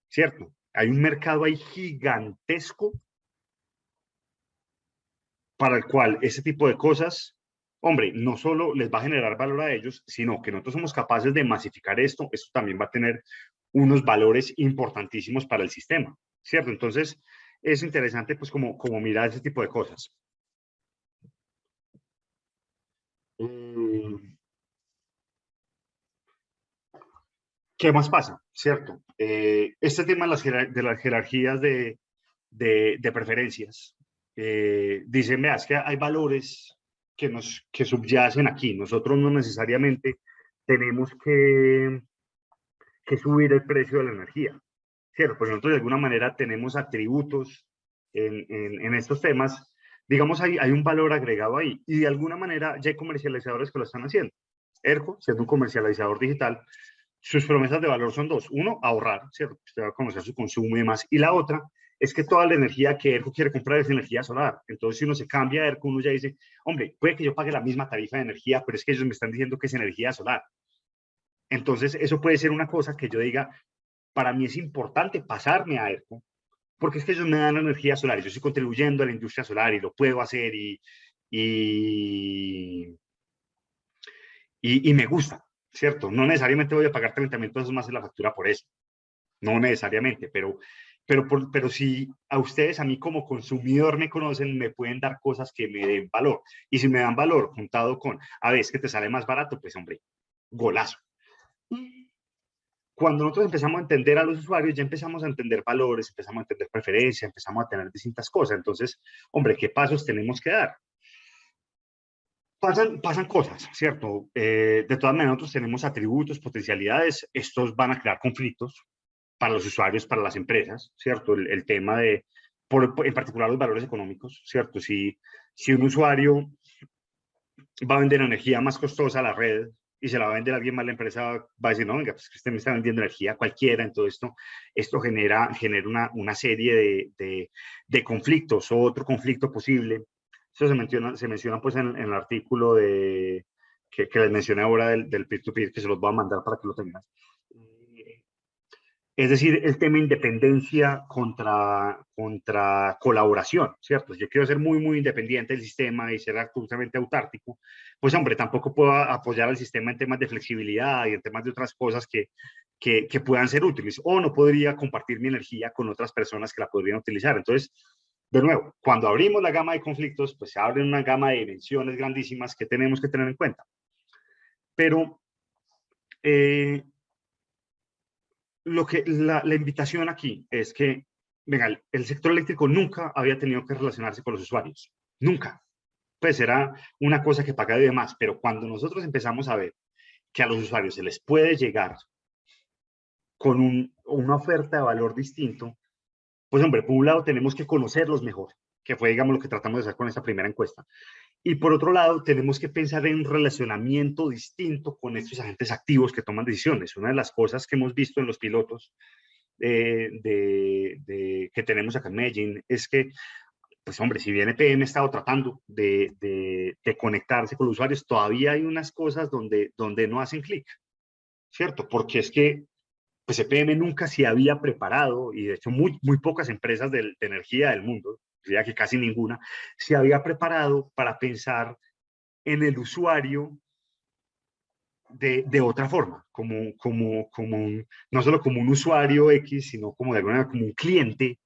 Speaker 1: ¿cierto? Hay un mercado ahí gigantesco para el cual ese tipo de cosas, hombre, no solo les va a generar valor a ellos, sino que nosotros somos capaces de masificar esto también va a tener unos valores importantísimos para el sistema, ¿cierto? Entonces, es interesante pues como mirar ese tipo de cosas. ¿Qué más pasa? ¿Cierto? Este tema de las jerarquías de preferencias, dicen, vea, es que hay valores que subyacen aquí. Nosotros no necesariamente tenemos que subir el precio de la energía, ¿cierto? Pues nosotros de alguna manera tenemos atributos en estos temas. Digamos, hay un valor agregado ahí y de alguna manera ya hay comercializadores que lo están haciendo. ERCO, siendo un comercializador digital, sus promesas de valor son dos. Uno, ahorrar, ¿cierto? Usted va a conocer su consumo y demás. Y la otra es que toda la energía que ERCO quiere comprar es energía solar. Entonces, si uno se cambia a ERCO, uno ya dice, hombre, puede que yo pague la misma tarifa de energía, pero es que ellos me están diciendo que es energía solar. Entonces, eso puede ser una cosa que yo diga, para mí es importante pasarme a ERCO, porque es que ellos me dan energía solar y yo estoy contribuyendo a la industria solar y lo puedo hacer y me gusta, ¿cierto? No necesariamente voy a pagar 30.000 pesos más en la factura por eso, no necesariamente, pero si a ustedes, a mí como consumidor me conocen, me pueden dar cosas que me den valor. Y si me dan valor juntado con, a veces que te sale más barato, pues hombre, golazo. Cuando nosotros empezamos a entender a los usuarios, ya empezamos a entender valores, empezamos a entender preferencias, empezamos a tener distintas cosas. Entonces, hombre, ¿qué pasos tenemos que dar? Pasan cosas, ¿cierto? De todas maneras, nosotros tenemos atributos, potencialidades. Estos van a crear conflictos para los usuarios, para las empresas, ¿cierto? El tema de, en particular, los valores económicos, ¿cierto? Si un usuario va a vender energía más costosa a la red y se la va a vender a alguien más, la empresa va a decir, no, venga, pues que usted me está vendiendo energía cualquiera. Entonces, esto genera una serie de conflictos. Otro conflicto posible, eso se menciona pues en el artículo que les mencioné ahora del peer-to-peer, que se los voy a mandar para que lo tengan. Es decir, el tema independencia contra colaboración, ¿cierto? Si yo quiero ser muy, muy independiente del sistema y ser absolutamente autárquico, pues hombre, tampoco puedo apoyar al sistema en temas de flexibilidad y en temas de otras cosas que puedan ser útiles, o no podría compartir mi energía con otras personas que la podrían utilizar. Entonces, de nuevo, cuando abrimos la gama de conflictos, pues se abren una gama de dimensiones grandísimas que tenemos que tener en cuenta. Pero la invitación aquí es que, venga, el sector eléctrico nunca había tenido que relacionarse con los usuarios, nunca. Pues era una cosa que paga de demás, pero cuando nosotros empezamos a ver que a los usuarios se les puede llegar con una oferta de valor distinto, pues hombre, por un lado tenemos que conocerlos mejor, que fue, digamos, lo que tratamos de hacer con esta primera encuesta. Y por otro lado, tenemos que pensar en un relacionamiento distinto con estos agentes activos que toman decisiones. Una de las cosas que hemos visto en los pilotos que tenemos acá en Medellín es que pues hombre, si bien EPM ha estado tratando de conectarse con los usuarios, todavía hay unas cosas donde no hacen clic, ¿cierto? Porque es que pues EPM nunca se había preparado, y de hecho muy pocas empresas de energía del mundo, diría que casi ninguna, se había preparado para pensar en el usuario de otra forma, no solo como un usuario X, sino como de alguna manera como un cliente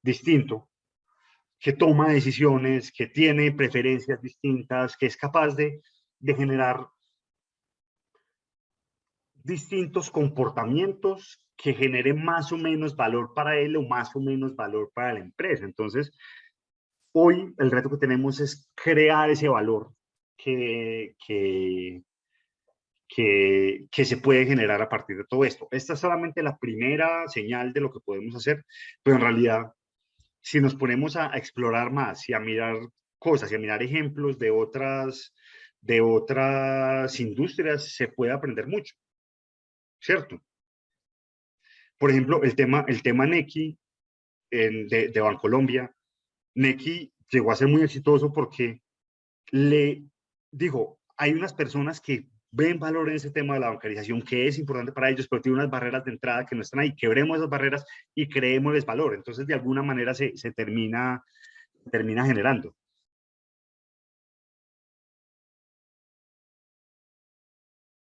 Speaker 1: distinto, que toma decisiones, que tiene preferencias distintas, que es capaz de generar distintos comportamientos que generen más o menos valor para él o más o menos valor para la empresa. Entonces, hoy el reto que tenemos es crear ese valor que se puede generar a partir de todo esto. Esta es solamente la primera señal de lo que podemos hacer, pero en realidad, si nos ponemos a explorar más y a mirar cosas y a mirar ejemplos de otras industrias, se puede aprender mucho, ¿cierto? Por ejemplo, el tema Nequi de Bancolombia. Nequi llegó a ser muy exitoso porque le dijo, hay unas personas que ven valor en ese tema de la bancarización, que es importante para ellos, pero tiene unas barreras de entrada que no están ahí. Quebremos esas barreras y creémosles valor. Entonces, de alguna manera se termina generando.